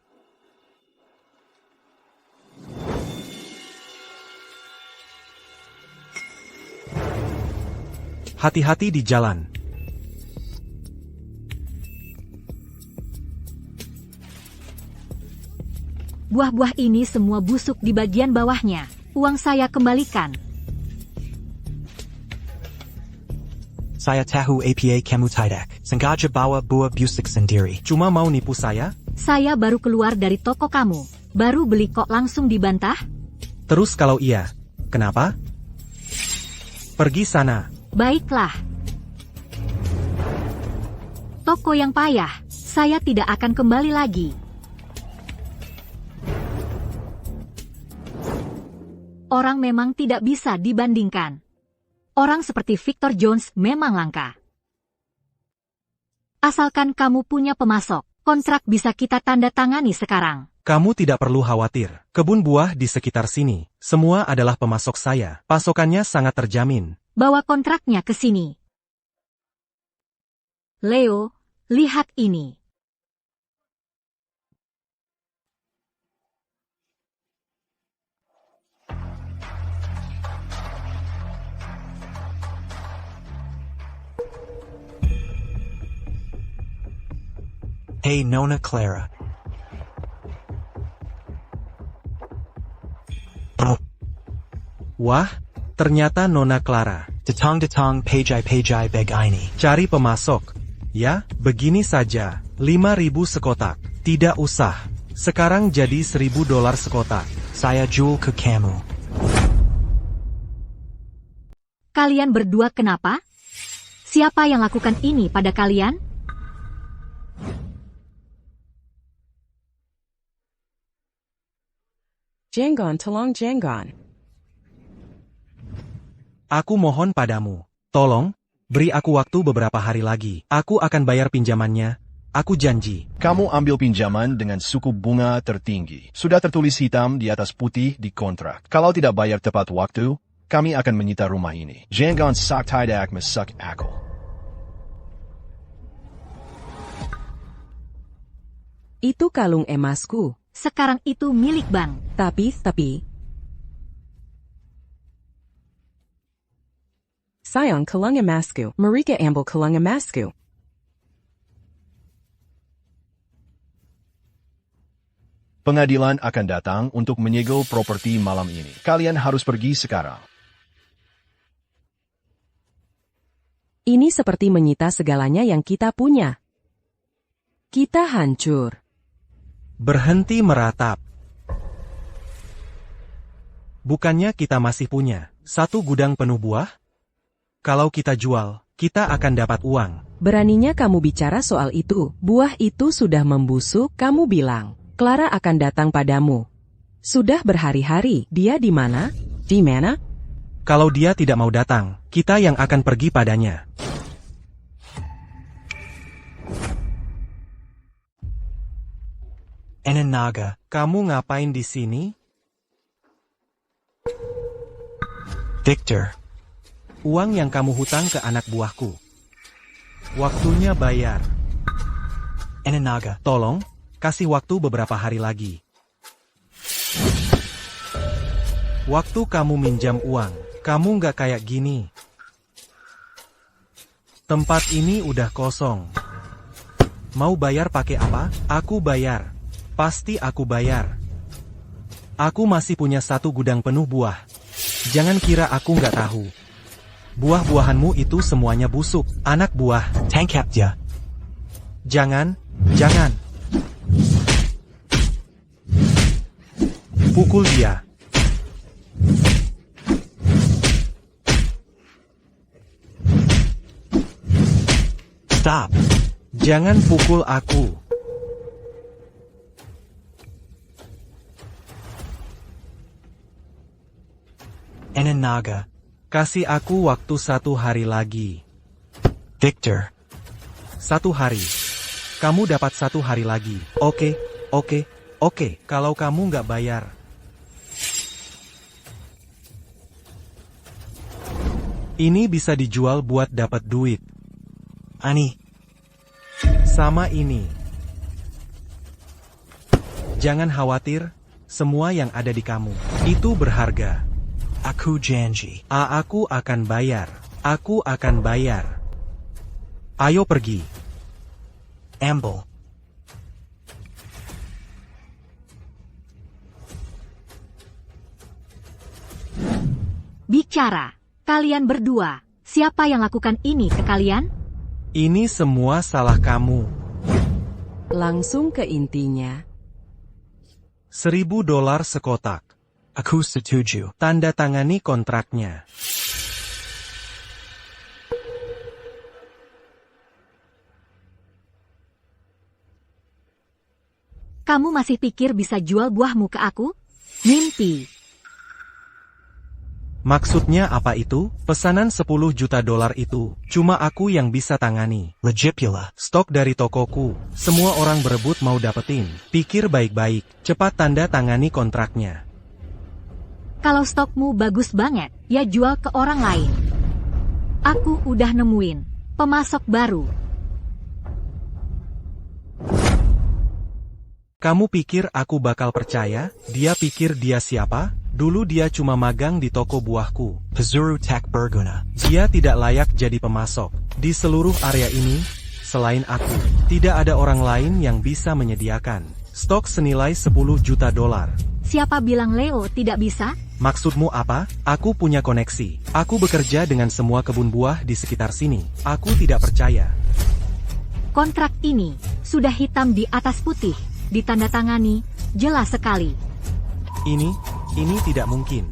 [SPEAKER 3] Hati-hati di jalan.
[SPEAKER 1] Buah-buah ini semua busuk di bagian bawahnya. Uang saya kembalikan.
[SPEAKER 5] Saya tahu apa kamu tidak. Sengaja bawa buah busuk sendiri.
[SPEAKER 3] Cuma mau nipu saya?
[SPEAKER 1] Saya baru keluar dari toko kamu. Baru beli kok langsung dibantah?
[SPEAKER 3] Terus kalau iya, kenapa? Pergi sana.
[SPEAKER 1] Baiklah. Toko yang payah. Saya tidak akan kembali lagi. Orang memang tidak bisa dibandingkan. Orang seperti Victor Jones memang langka. Asalkan kamu punya pemasok, kontrak bisa kita tanda tangani sekarang.
[SPEAKER 3] Kamu tidak perlu khawatir. Kebun buah di sekitar sini, semua adalah pemasok saya. Pasokannya sangat terjamin.
[SPEAKER 1] Bawa kontraknya ke sini. Leo, lihat ini.
[SPEAKER 5] Hey Nona Clara.
[SPEAKER 3] Wah, ternyata Nona Clara.
[SPEAKER 5] Datang pejai beg ini.
[SPEAKER 3] Cari pemasok. Ya, begini saja. 5.000 sekotak. Tidak usah. Sekarang jadi $1.000 sekotak.
[SPEAKER 5] Saya jual ke kamu.
[SPEAKER 1] Kalian berdua kenapa? Siapa yang lakukan ini pada kalian?
[SPEAKER 4] Janggon tolong Janggon.
[SPEAKER 3] Aku mohon padamu. Tolong, beri aku waktu beberapa hari lagi. Aku akan bayar pinjamannya. Aku janji.
[SPEAKER 2] Kamu ambil pinjaman dengan suku bunga tertinggi. Sudah tertulis hitam di atas putih di kontrak. Kalau tidak bayar tepat waktu, kami akan menyita rumah ini. Jangan sak tidak mesak aku.
[SPEAKER 4] Itu kalung emasku.
[SPEAKER 1] Sekarang itu milik bank.
[SPEAKER 4] Tapi. Sayang kalung emasku. Mereka ambil kalung emasku.
[SPEAKER 2] Pengadilan akan datang untuk menyegel properti malam ini. Kalian harus pergi sekarang.
[SPEAKER 4] Ini seperti menyita segalanya yang kita punya. Kita hancur.
[SPEAKER 3] Berhenti meratap. Bukannya kita masih punya 1 gudang penuh buah? Kalau kita jual, kita akan dapat uang.
[SPEAKER 4] Beraninya kamu bicara soal itu. Buah itu sudah membusuk, kamu bilang. Clara akan datang padamu. Sudah berhari-hari, dia di mana? Di mana?
[SPEAKER 3] Kalau dia tidak mau datang, kita yang akan pergi padanya.
[SPEAKER 5] Enanaga.
[SPEAKER 3] Kamu ngapain di sini?
[SPEAKER 5] Victor.
[SPEAKER 3] Uang yang kamu hutang ke anak buahku. Waktunya bayar.
[SPEAKER 5] Enanaga.
[SPEAKER 3] Tolong, kasih waktu beberapa hari lagi. Waktu kamu minjam uang, kamu nggak kayak gini. Tempat ini udah kosong. Mau bayar pakai apa? Aku bayar. Pasti aku bayar. Aku masih punya 1 gudang penuh buah. Jangan kira aku nggak tahu. Buah-buahanmu itu semuanya busuk, anak buah.
[SPEAKER 5] Tangkap dia.
[SPEAKER 3] Jangan. Pukul dia.
[SPEAKER 5] Stop.
[SPEAKER 3] Jangan pukul aku.
[SPEAKER 5] Enanaga.
[SPEAKER 3] Kasih aku waktu 1 hari lagi.
[SPEAKER 5] Victor.
[SPEAKER 3] 1 hari. Kamu dapat 1 hari lagi. Oke. Kalau kamu nggak bayar. Ini bisa dijual buat dapat duit.
[SPEAKER 5] Ani.
[SPEAKER 3] Sama ini. Jangan khawatir, semua yang ada di kamu itu berharga.
[SPEAKER 5] Aku janji.
[SPEAKER 3] Aku akan bayar. Ayo pergi.
[SPEAKER 5] Amble.
[SPEAKER 1] Bicara. Kalian berdua, siapa yang lakukan ini ke kalian?
[SPEAKER 3] Ini semua salah kamu.
[SPEAKER 4] Langsung ke intinya.
[SPEAKER 3] $1.000 sekotak.
[SPEAKER 5] Aku setuju.
[SPEAKER 3] Tanda tangani kontraknya.
[SPEAKER 1] Kamu masih pikir bisa jual buahmu ke aku? Mimpi.
[SPEAKER 3] Maksudnya apa itu? Pesanan $10 juta itu, cuma aku yang bisa tangani.
[SPEAKER 5] Legipula.
[SPEAKER 3] Stok dari tokoku, semua orang berebut mau dapetin. Pikir baik-baik, cepat tanda tangani kontraknya.
[SPEAKER 1] Kalau stokmu bagus banget, ya jual ke orang lain. Aku udah nemuin pemasok baru.
[SPEAKER 3] Kamu pikir aku bakal percaya? Dia pikir dia siapa? Dulu dia cuma magang di toko buahku.
[SPEAKER 5] Pazuru tak berguna.
[SPEAKER 3] Dia tidak layak jadi pemasok. Di seluruh area ini, selain aku, tidak ada orang lain yang bisa menyediakan stok senilai $10 juta.
[SPEAKER 1] Siapa bilang Leo tidak bisa?
[SPEAKER 3] Maksudmu apa? Aku punya koneksi. Aku bekerja dengan semua kebun buah di sekitar sini. Aku tidak percaya.
[SPEAKER 1] Kontrak ini sudah hitam di atas putih, ditandatangani, jelas sekali.
[SPEAKER 3] Ini tidak mungkin.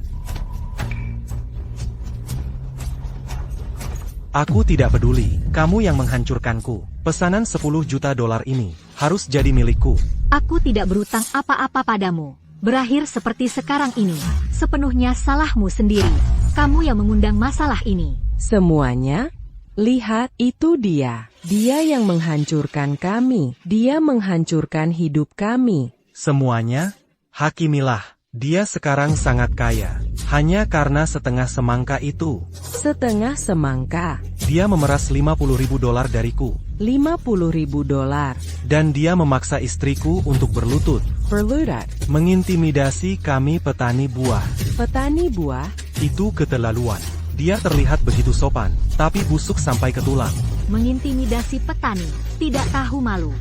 [SPEAKER 3] Aku tidak peduli, kamu yang menghancurkanku. Pesanan $10 juta ini harus jadi milikku.
[SPEAKER 1] Aku tidak berutang apa-apa padamu. Berakhir seperti sekarang ini, sepenuhnya salahmu sendiri. Kamu yang mengundang masalah ini.
[SPEAKER 4] Semuanya? Lihat, itu dia. Dia yang menghancurkan kami. Dia menghancurkan hidup kami.
[SPEAKER 3] Semuanya? Hakimilah. Dia sekarang sangat kaya. Hanya karena setengah semangka itu.
[SPEAKER 4] Setengah semangka.
[SPEAKER 3] Dia memeras $50.000 dariku.
[SPEAKER 4] $50.000.
[SPEAKER 3] Dan dia memaksa istriku untuk berlutut.
[SPEAKER 4] Berlutut.
[SPEAKER 3] Mengintimidasi kami petani buah.
[SPEAKER 4] Petani buah?
[SPEAKER 3] Itu keterlaluan. Dia terlihat begitu sopan, tapi busuk sampai ke tulang.
[SPEAKER 1] Mengintimidasi petani, tidak tahu malu.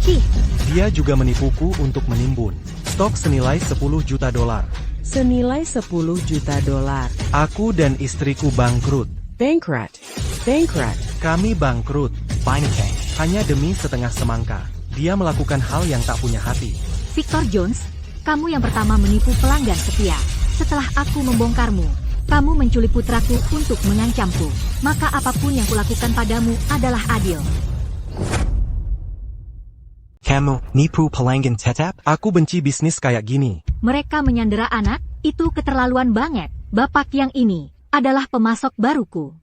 [SPEAKER 1] Cih.
[SPEAKER 3] Dia juga menipuku untuk menimbun stok senilai $10 juta.
[SPEAKER 4] Senilai $10 juta.
[SPEAKER 3] Aku dan istriku bangkrut.
[SPEAKER 4] Bankrupt.
[SPEAKER 3] Kami bangkrut.
[SPEAKER 5] Binatang.
[SPEAKER 3] Hanya demi setengah semangka. Dia melakukan hal yang tak punya hati.
[SPEAKER 1] Victor Jones, kamu yang pertama menipu pelanggan setia. Setelah aku membongkarmu, kamu menculik putraku untuk mengancamku. Maka apapun yang kulakukan padamu adalah adil.
[SPEAKER 5] Kamu nipu pelanggan tetap?
[SPEAKER 3] Aku benci bisnis kayak gini.
[SPEAKER 1] Mereka menyandera anak, itu keterlaluan banget. Bapak yang ini adalah pemasok baruku.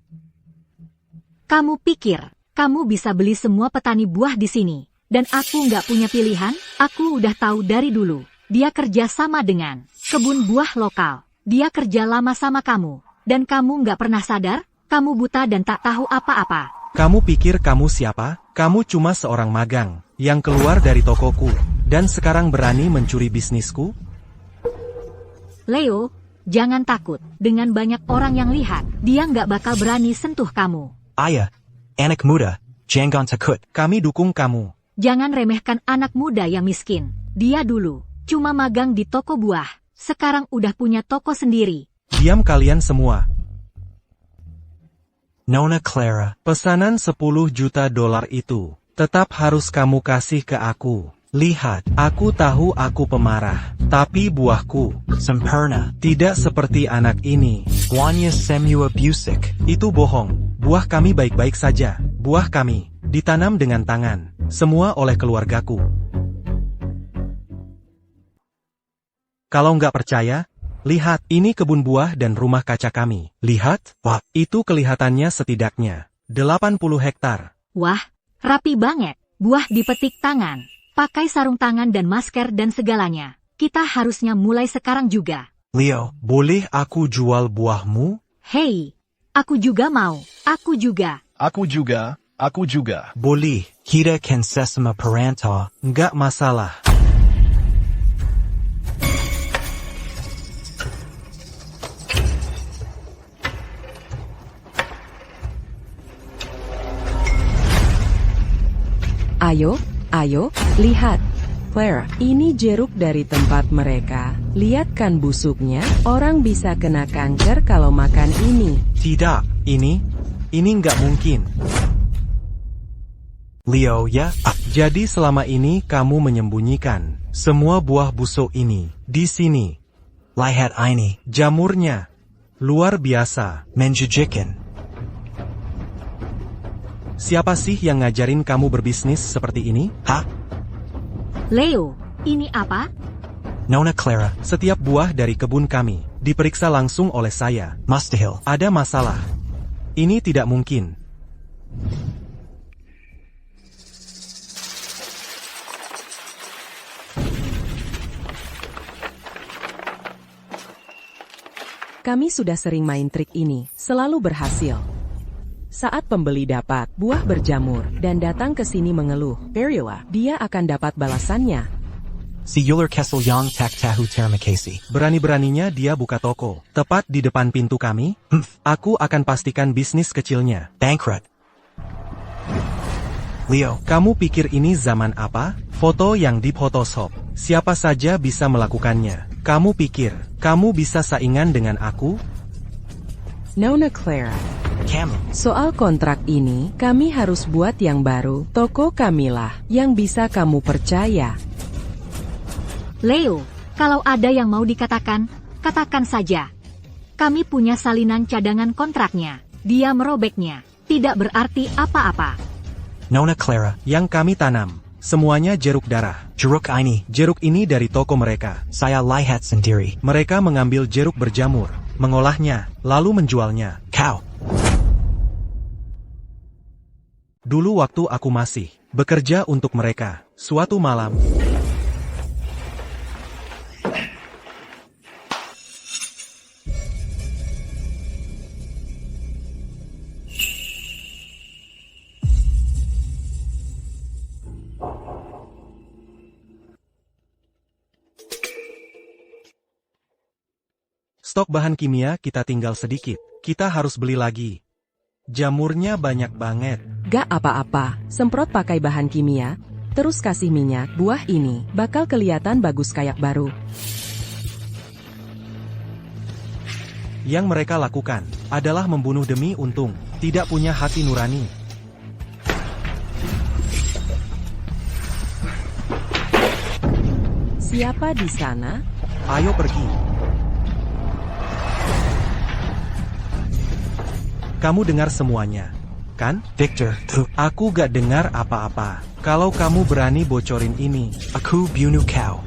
[SPEAKER 1] Kamu pikir, kamu bisa beli semua petani buah di sini. Dan aku nggak punya pilihan? Aku udah tahu dari dulu. Dia kerja sama dengan kebun buah lokal. Dia kerja lama sama kamu. Dan kamu nggak pernah sadar? Kamu buta dan tak tahu apa-apa.
[SPEAKER 3] Kamu pikir kamu siapa? Kamu cuma seorang magang yang keluar dari tokoku. Dan sekarang berani mencuri bisnisku?
[SPEAKER 1] Leo, jangan takut. Dengan banyak orang yang lihat, dia nggak bakal berani sentuh kamu.
[SPEAKER 5] Ayah. Anak muda. Jangan takut.
[SPEAKER 3] Kami dukung kamu.
[SPEAKER 1] Jangan remehkan anak muda yang miskin. Dia dulu cuma magang di toko buah. Sekarang udah punya toko sendiri.
[SPEAKER 3] Diam kalian semua.
[SPEAKER 5] Nona Clara,
[SPEAKER 3] Pesanan 10 juta dolar itu tetap harus kamu kasih ke aku. Lihat, aku tahu aku pemarah, tapi buahku
[SPEAKER 5] Sempurna,
[SPEAKER 3] tidak seperti anak ini.
[SPEAKER 5] Wanya Semua Busick.
[SPEAKER 3] Itu bohong. Buah kami baik-baik saja. Buah kami ditanam dengan tangan, semua oleh keluargaku. Kalau nggak percaya, lihat, ini kebun buah dan rumah kaca kami. Lihat, wah, itu kelihatannya setidaknya 80 hektar.
[SPEAKER 1] Wah, rapi banget. Buah dipetik tangan. Pakai sarung tangan dan masker dan segalanya. Kita harusnya mulai sekarang juga.
[SPEAKER 5] Leo,
[SPEAKER 3] Boleh aku jual buahmu?
[SPEAKER 1] Hei, aku juga mau. Aku juga.
[SPEAKER 2] Aku juga, aku juga.
[SPEAKER 3] Boleh,
[SPEAKER 5] Kita can sesama paranta.
[SPEAKER 3] nggak masalah.
[SPEAKER 4] Ayo, lihat. Clara, ini jeruk dari tempat mereka. Lihat kan busuknya, orang bisa kena kanker kalau makan ini.
[SPEAKER 3] Tidak, ini nggak mungkin.
[SPEAKER 5] Leo, ya?
[SPEAKER 3] Jadi selama ini kamu menyembunyikan semua buah busuk ini di sini.
[SPEAKER 5] Lihat ini.
[SPEAKER 3] Jamurnya luar biasa.
[SPEAKER 5] Menjijikan.
[SPEAKER 3] Siapa sih yang ngajarin kamu berbisnis seperti ini?
[SPEAKER 5] Hah?
[SPEAKER 1] Leo, ini apa?
[SPEAKER 5] Nona Clara,
[SPEAKER 3] Setiap buah dari kebun kami diperiksa langsung oleh saya.
[SPEAKER 5] Mustahil.
[SPEAKER 3] Ada masalah. Ini tidak mungkin.
[SPEAKER 4] Kami sudah sering main trik ini, selalu berhasil. Saat pembeli dapat buah berjamur dan datang ke sini mengeluh, perilah, dia akan dapat balasannya.
[SPEAKER 5] Si Euler Kessel Yang Tak Tahu Termakasi.
[SPEAKER 3] Berani-beraninya dia buka toko tepat di depan pintu kami. Aku akan pastikan bisnis kecilnya.
[SPEAKER 5] Bankrupt. Leo,
[SPEAKER 3] Kamu pikir ini zaman apa? Foto yang di Photoshop. Siapa saja bisa melakukannya. Kamu pikir kamu bisa saingan dengan aku?
[SPEAKER 4] Nona Clara,
[SPEAKER 5] Camel.
[SPEAKER 4] soal kontrak ini, kami harus buat yang baru. Toko kamilah yang bisa kamu percaya.
[SPEAKER 1] Leo, kalau ada yang mau dikatakan, katakan saja. Kami punya salinan cadangan kontraknya. Dia merobeknya. Tidak berarti apa-apa.
[SPEAKER 5] Nona Clara,
[SPEAKER 3] Yang kami tanam, semuanya jeruk darah.
[SPEAKER 5] Jeruk ini.
[SPEAKER 3] Jeruk ini dari toko mereka.
[SPEAKER 5] Saya lihat sendiri.
[SPEAKER 3] Mereka mengambil jeruk berjamur, mengolahnya, lalu menjualnya.
[SPEAKER 5] Kau.
[SPEAKER 3] Dulu waktu aku masih bekerja untuk mereka, suatu malam, stok bahan kimia kita tinggal sedikit. Kita harus beli lagi. Jamurnya banyak banget.
[SPEAKER 4] Gak apa-apa, semprot pakai bahan kimia, terus kasih minyak, buah ini bakal kelihatan bagus kayak baru.
[SPEAKER 3] Yang mereka lakukan adalah membunuh demi untung, tidak punya hati nurani.
[SPEAKER 4] Siapa di sana?
[SPEAKER 3] Ayo pergi. Kamu dengar semuanya, kan?
[SPEAKER 5] Victor, tuh.
[SPEAKER 3] Aku gak dengar apa-apa. Kalau kamu berani bocorin ini,
[SPEAKER 5] Aku bunuh kau.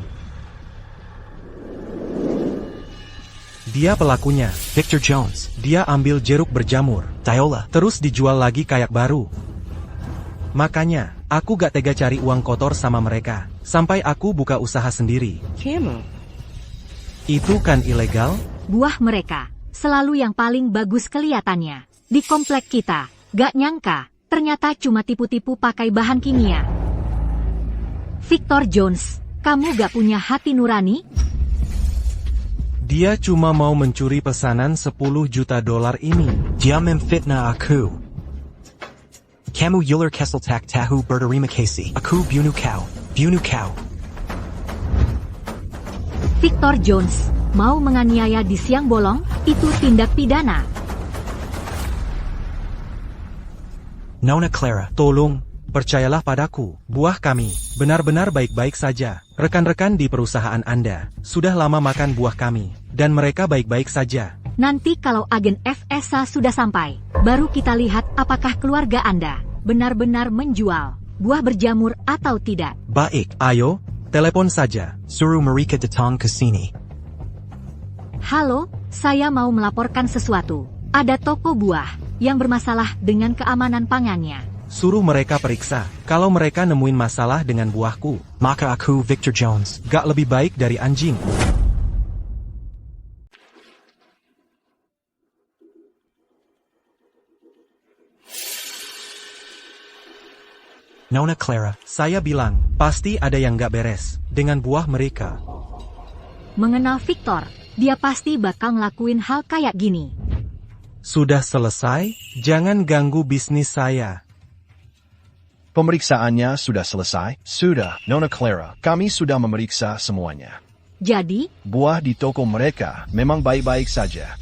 [SPEAKER 3] dia pelakunya.
[SPEAKER 5] Victor Jones.
[SPEAKER 3] Dia ambil jeruk berjamur,
[SPEAKER 5] Diola.
[SPEAKER 3] terus dijual lagi kayak baru. Makanya, aku gak tega cari uang kotor sama mereka, sampai aku buka usaha sendiri.
[SPEAKER 4] Camel.
[SPEAKER 3] Itu kan ilegal?
[SPEAKER 1] Buah mereka selalu yang paling bagus kelihatannya. Di komplek kita, gak nyangka, ternyata cuma tipu-tipu pakai bahan kimia. Victor Jones, kamu gak punya hati nurani?
[SPEAKER 3] Dia cuma mau mencuri pesanan 10 juta dolar ini.
[SPEAKER 5] Dia memfitnah aku. Kamu Euler Kessel Tak Tahu Berterima Kasih. Aku bunuh kau. Bunuh kau.
[SPEAKER 1] Victor Jones, mau menganiaya di siang bolong, itu tindak pidana.
[SPEAKER 5] Nona Clara,
[SPEAKER 3] Tolong, percayalah padaku, buah kami, benar-benar baik-baik saja. Rekan-rekan di perusahaan Anda, sudah lama makan buah kami, dan mereka baik-baik saja.
[SPEAKER 1] Nanti kalau agen FSA sudah sampai, baru kita lihat apakah keluarga Anda benar-benar menjual buah berjamur atau tidak.
[SPEAKER 3] Baik, ayo, telepon saja.
[SPEAKER 5] Suruh mereka datang ke sini.
[SPEAKER 1] Halo, saya mau melaporkan sesuatu. Ada toko buah yang bermasalah dengan keamanan pangannya.
[SPEAKER 3] Suruh mereka periksa, kalau mereka nemuin masalah dengan buahku.
[SPEAKER 5] Maka aku Victor Jones.
[SPEAKER 3] Gak lebih baik dari anjing.
[SPEAKER 5] Nona Clara,
[SPEAKER 3] Saya bilang, pasti ada yang gak beres dengan buah mereka.
[SPEAKER 1] Mengenal Victor, dia pasti bakal ngelakuin hal kayak gini.
[SPEAKER 3] Sudah selesai? Jangan ganggu bisnis saya.
[SPEAKER 2] Pemeriksaannya sudah selesai? Sudah, Nona Clara. Kami sudah memeriksa semuanya.
[SPEAKER 1] Jadi,
[SPEAKER 2] Buah di toko mereka memang baik-baik saja.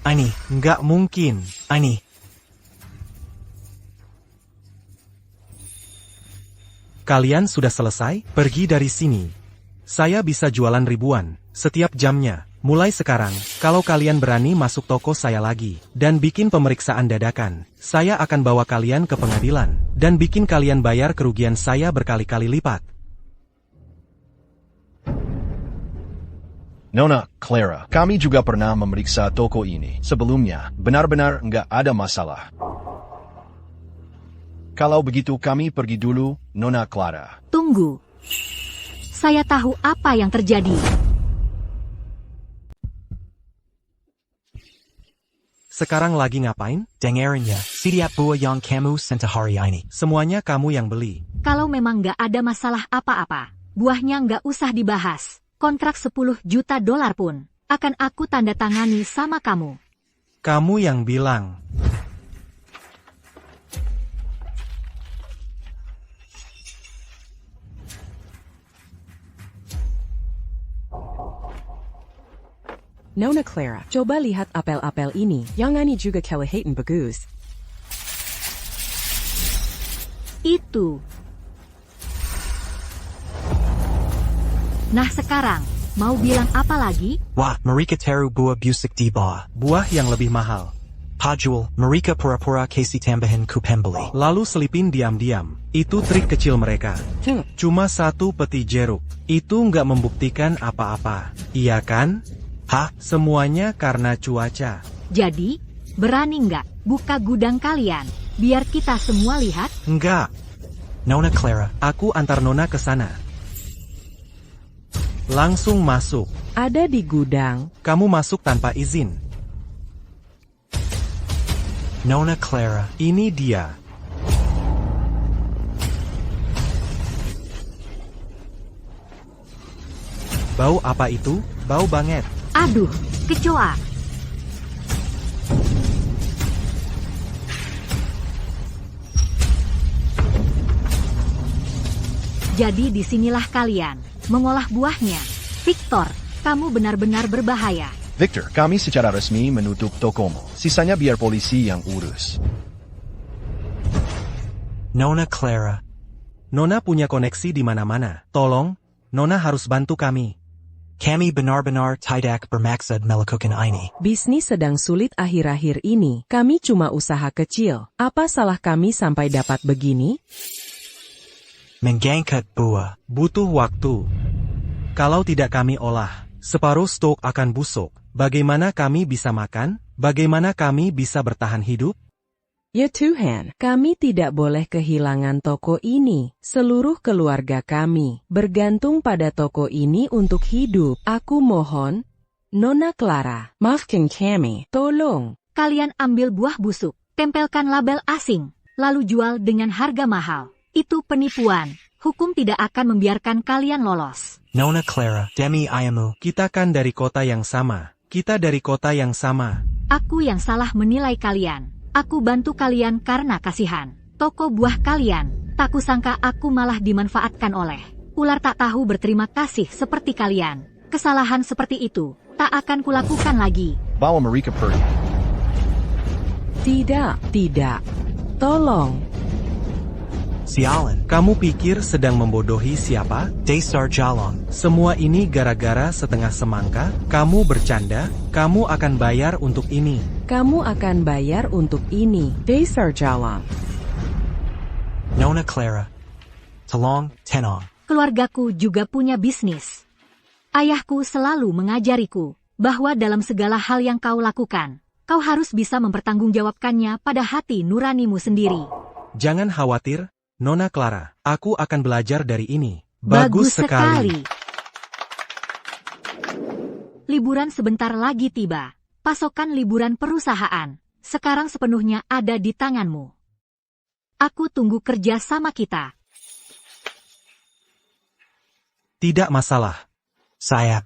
[SPEAKER 5] ini,
[SPEAKER 3] Nggak mungkin.
[SPEAKER 5] ini.
[SPEAKER 3] Kalian sudah selesai? Pergi dari sini. Saya bisa jualan ribuan setiap jamnya. Mulai sekarang, kalau kalian berani masuk toko saya lagi dan bikin pemeriksaan dadakan, saya akan bawa kalian ke pengadilan dan bikin kalian bayar kerugian saya berkali-kali lipat.
[SPEAKER 2] Nona Clara, kami juga pernah memeriksa toko ini sebelumnya. Benar-benar nggak ada masalah. Kalau begitu kami pergi dulu, Nona Clara.
[SPEAKER 1] tunggu. Saya tahu apa yang terjadi.
[SPEAKER 3] Sekarang lagi ngapain?
[SPEAKER 5] Dengerin ya, setiap buah yang kamu sentuh hari ini.
[SPEAKER 3] Semuanya kamu yang beli.
[SPEAKER 1] Kalau memang nggak ada masalah apa-apa, buahnya nggak usah dibahas. Kontrak 10 juta dolar pun akan aku tanda tangani sama kamu.
[SPEAKER 3] Kamu yang bilang.
[SPEAKER 4] Nona Clara, coba lihat apel-apel ini. Yang ini juga kelihatan bagus.
[SPEAKER 1] Itu. Nah sekarang, mau bilang apa lagi?
[SPEAKER 5] Wah, mereka taruh buah busuk di bawah.
[SPEAKER 3] Buah yang lebih mahal.
[SPEAKER 5] Pajul, mereka pura-pura kasih tambahan ku pembeli.
[SPEAKER 3] Lalu selipin diam-diam. Itu trik kecil mereka. Cuma satu peti jeruk. Itu nggak membuktikan apa-apa. Iya kan?
[SPEAKER 5] Hah?
[SPEAKER 3] Semuanya karena cuaca.
[SPEAKER 1] Jadi, berani nggak buka gudang kalian? Biar kita semua lihat.
[SPEAKER 3] Enggak.
[SPEAKER 5] Nona Clara,
[SPEAKER 3] Aku antar Nona ke sana. Langsung masuk.
[SPEAKER 4] Ada di gudang.
[SPEAKER 3] Kamu masuk tanpa izin.
[SPEAKER 5] Nona Clara,
[SPEAKER 3] Ini dia. Bau apa itu? Bau banget.
[SPEAKER 1] Aduh, kecoa. Jadi disinilah kalian mengolah buahnya. Victor, kamu benar-benar berbahaya.
[SPEAKER 2] Victor, kami secara resmi menutup tokomu. Sisanya biar polisi yang urus.
[SPEAKER 5] Nona Clara,
[SPEAKER 3] Nona punya koneksi di mana-mana. Tolong, Nona harus bantu kami.
[SPEAKER 5] kami benar-benar tidak bermaksud melakukan ini.
[SPEAKER 4] Bisnis sedang sulit akhir-akhir ini. Kami cuma usaha kecil. Apa salah kami sampai dapat begini?
[SPEAKER 5] Mengangkat buah.
[SPEAKER 3] Butuh waktu. Kalau tidak kami olah, separuh stok akan busuk. Bagaimana kami bisa makan? Bagaimana kami bisa bertahan hidup?
[SPEAKER 4] Ya Tuhan, kami tidak boleh kehilangan toko ini. Seluruh keluarga kami bergantung pada toko ini untuk hidup. Aku mohon, Nona Clara, maafkan kami, tolong.
[SPEAKER 1] Kalian ambil buah busuk, tempelkan label asing, lalu jual dengan harga mahal. Itu penipuan. Hukum tidak akan membiarkan kalian lolos.
[SPEAKER 5] Nona Clara, demi ayamu.
[SPEAKER 3] Kita kan dari kota yang sama. Kita dari kota yang sama.
[SPEAKER 1] Aku yang salah menilai kalian. Aku bantu kalian karena kasihan. Toko buah kalian, tak kusangka aku malah dimanfaatkan oleh Ular tak tahu berterima kasih seperti kalian. Kesalahan seperti itu tak akan kulakukan lagi.
[SPEAKER 2] Bawa mereka pergi.
[SPEAKER 4] Tidak. Tolong.
[SPEAKER 5] Sialan.
[SPEAKER 3] Kamu pikir sedang membodohi siapa?
[SPEAKER 5] Daystar Jalong.
[SPEAKER 3] Semua ini gara-gara setengah semangka? Kamu bercanda? Kamu akan bayar untuk ini.
[SPEAKER 4] Kamu akan bayar untuk ini. Daystar Jalan.
[SPEAKER 5] Nona Clara. Talong, Tenong.
[SPEAKER 1] Keluargaku juga punya bisnis. Ayahku selalu mengajariku bahwa dalam segala hal yang kau lakukan, kau harus bisa mempertanggungjawabkannya pada hati nuranimu sendiri.
[SPEAKER 3] Jangan khawatir, Nona Clara. Aku akan belajar dari ini.
[SPEAKER 1] Bagus sekali. Liburan sebentar lagi tiba. Pasokan liburan perusahaan sekarang sepenuhnya ada di tanganmu. Aku tunggu kerja sama kita.
[SPEAKER 3] Tidak masalah.
[SPEAKER 5] Sayap.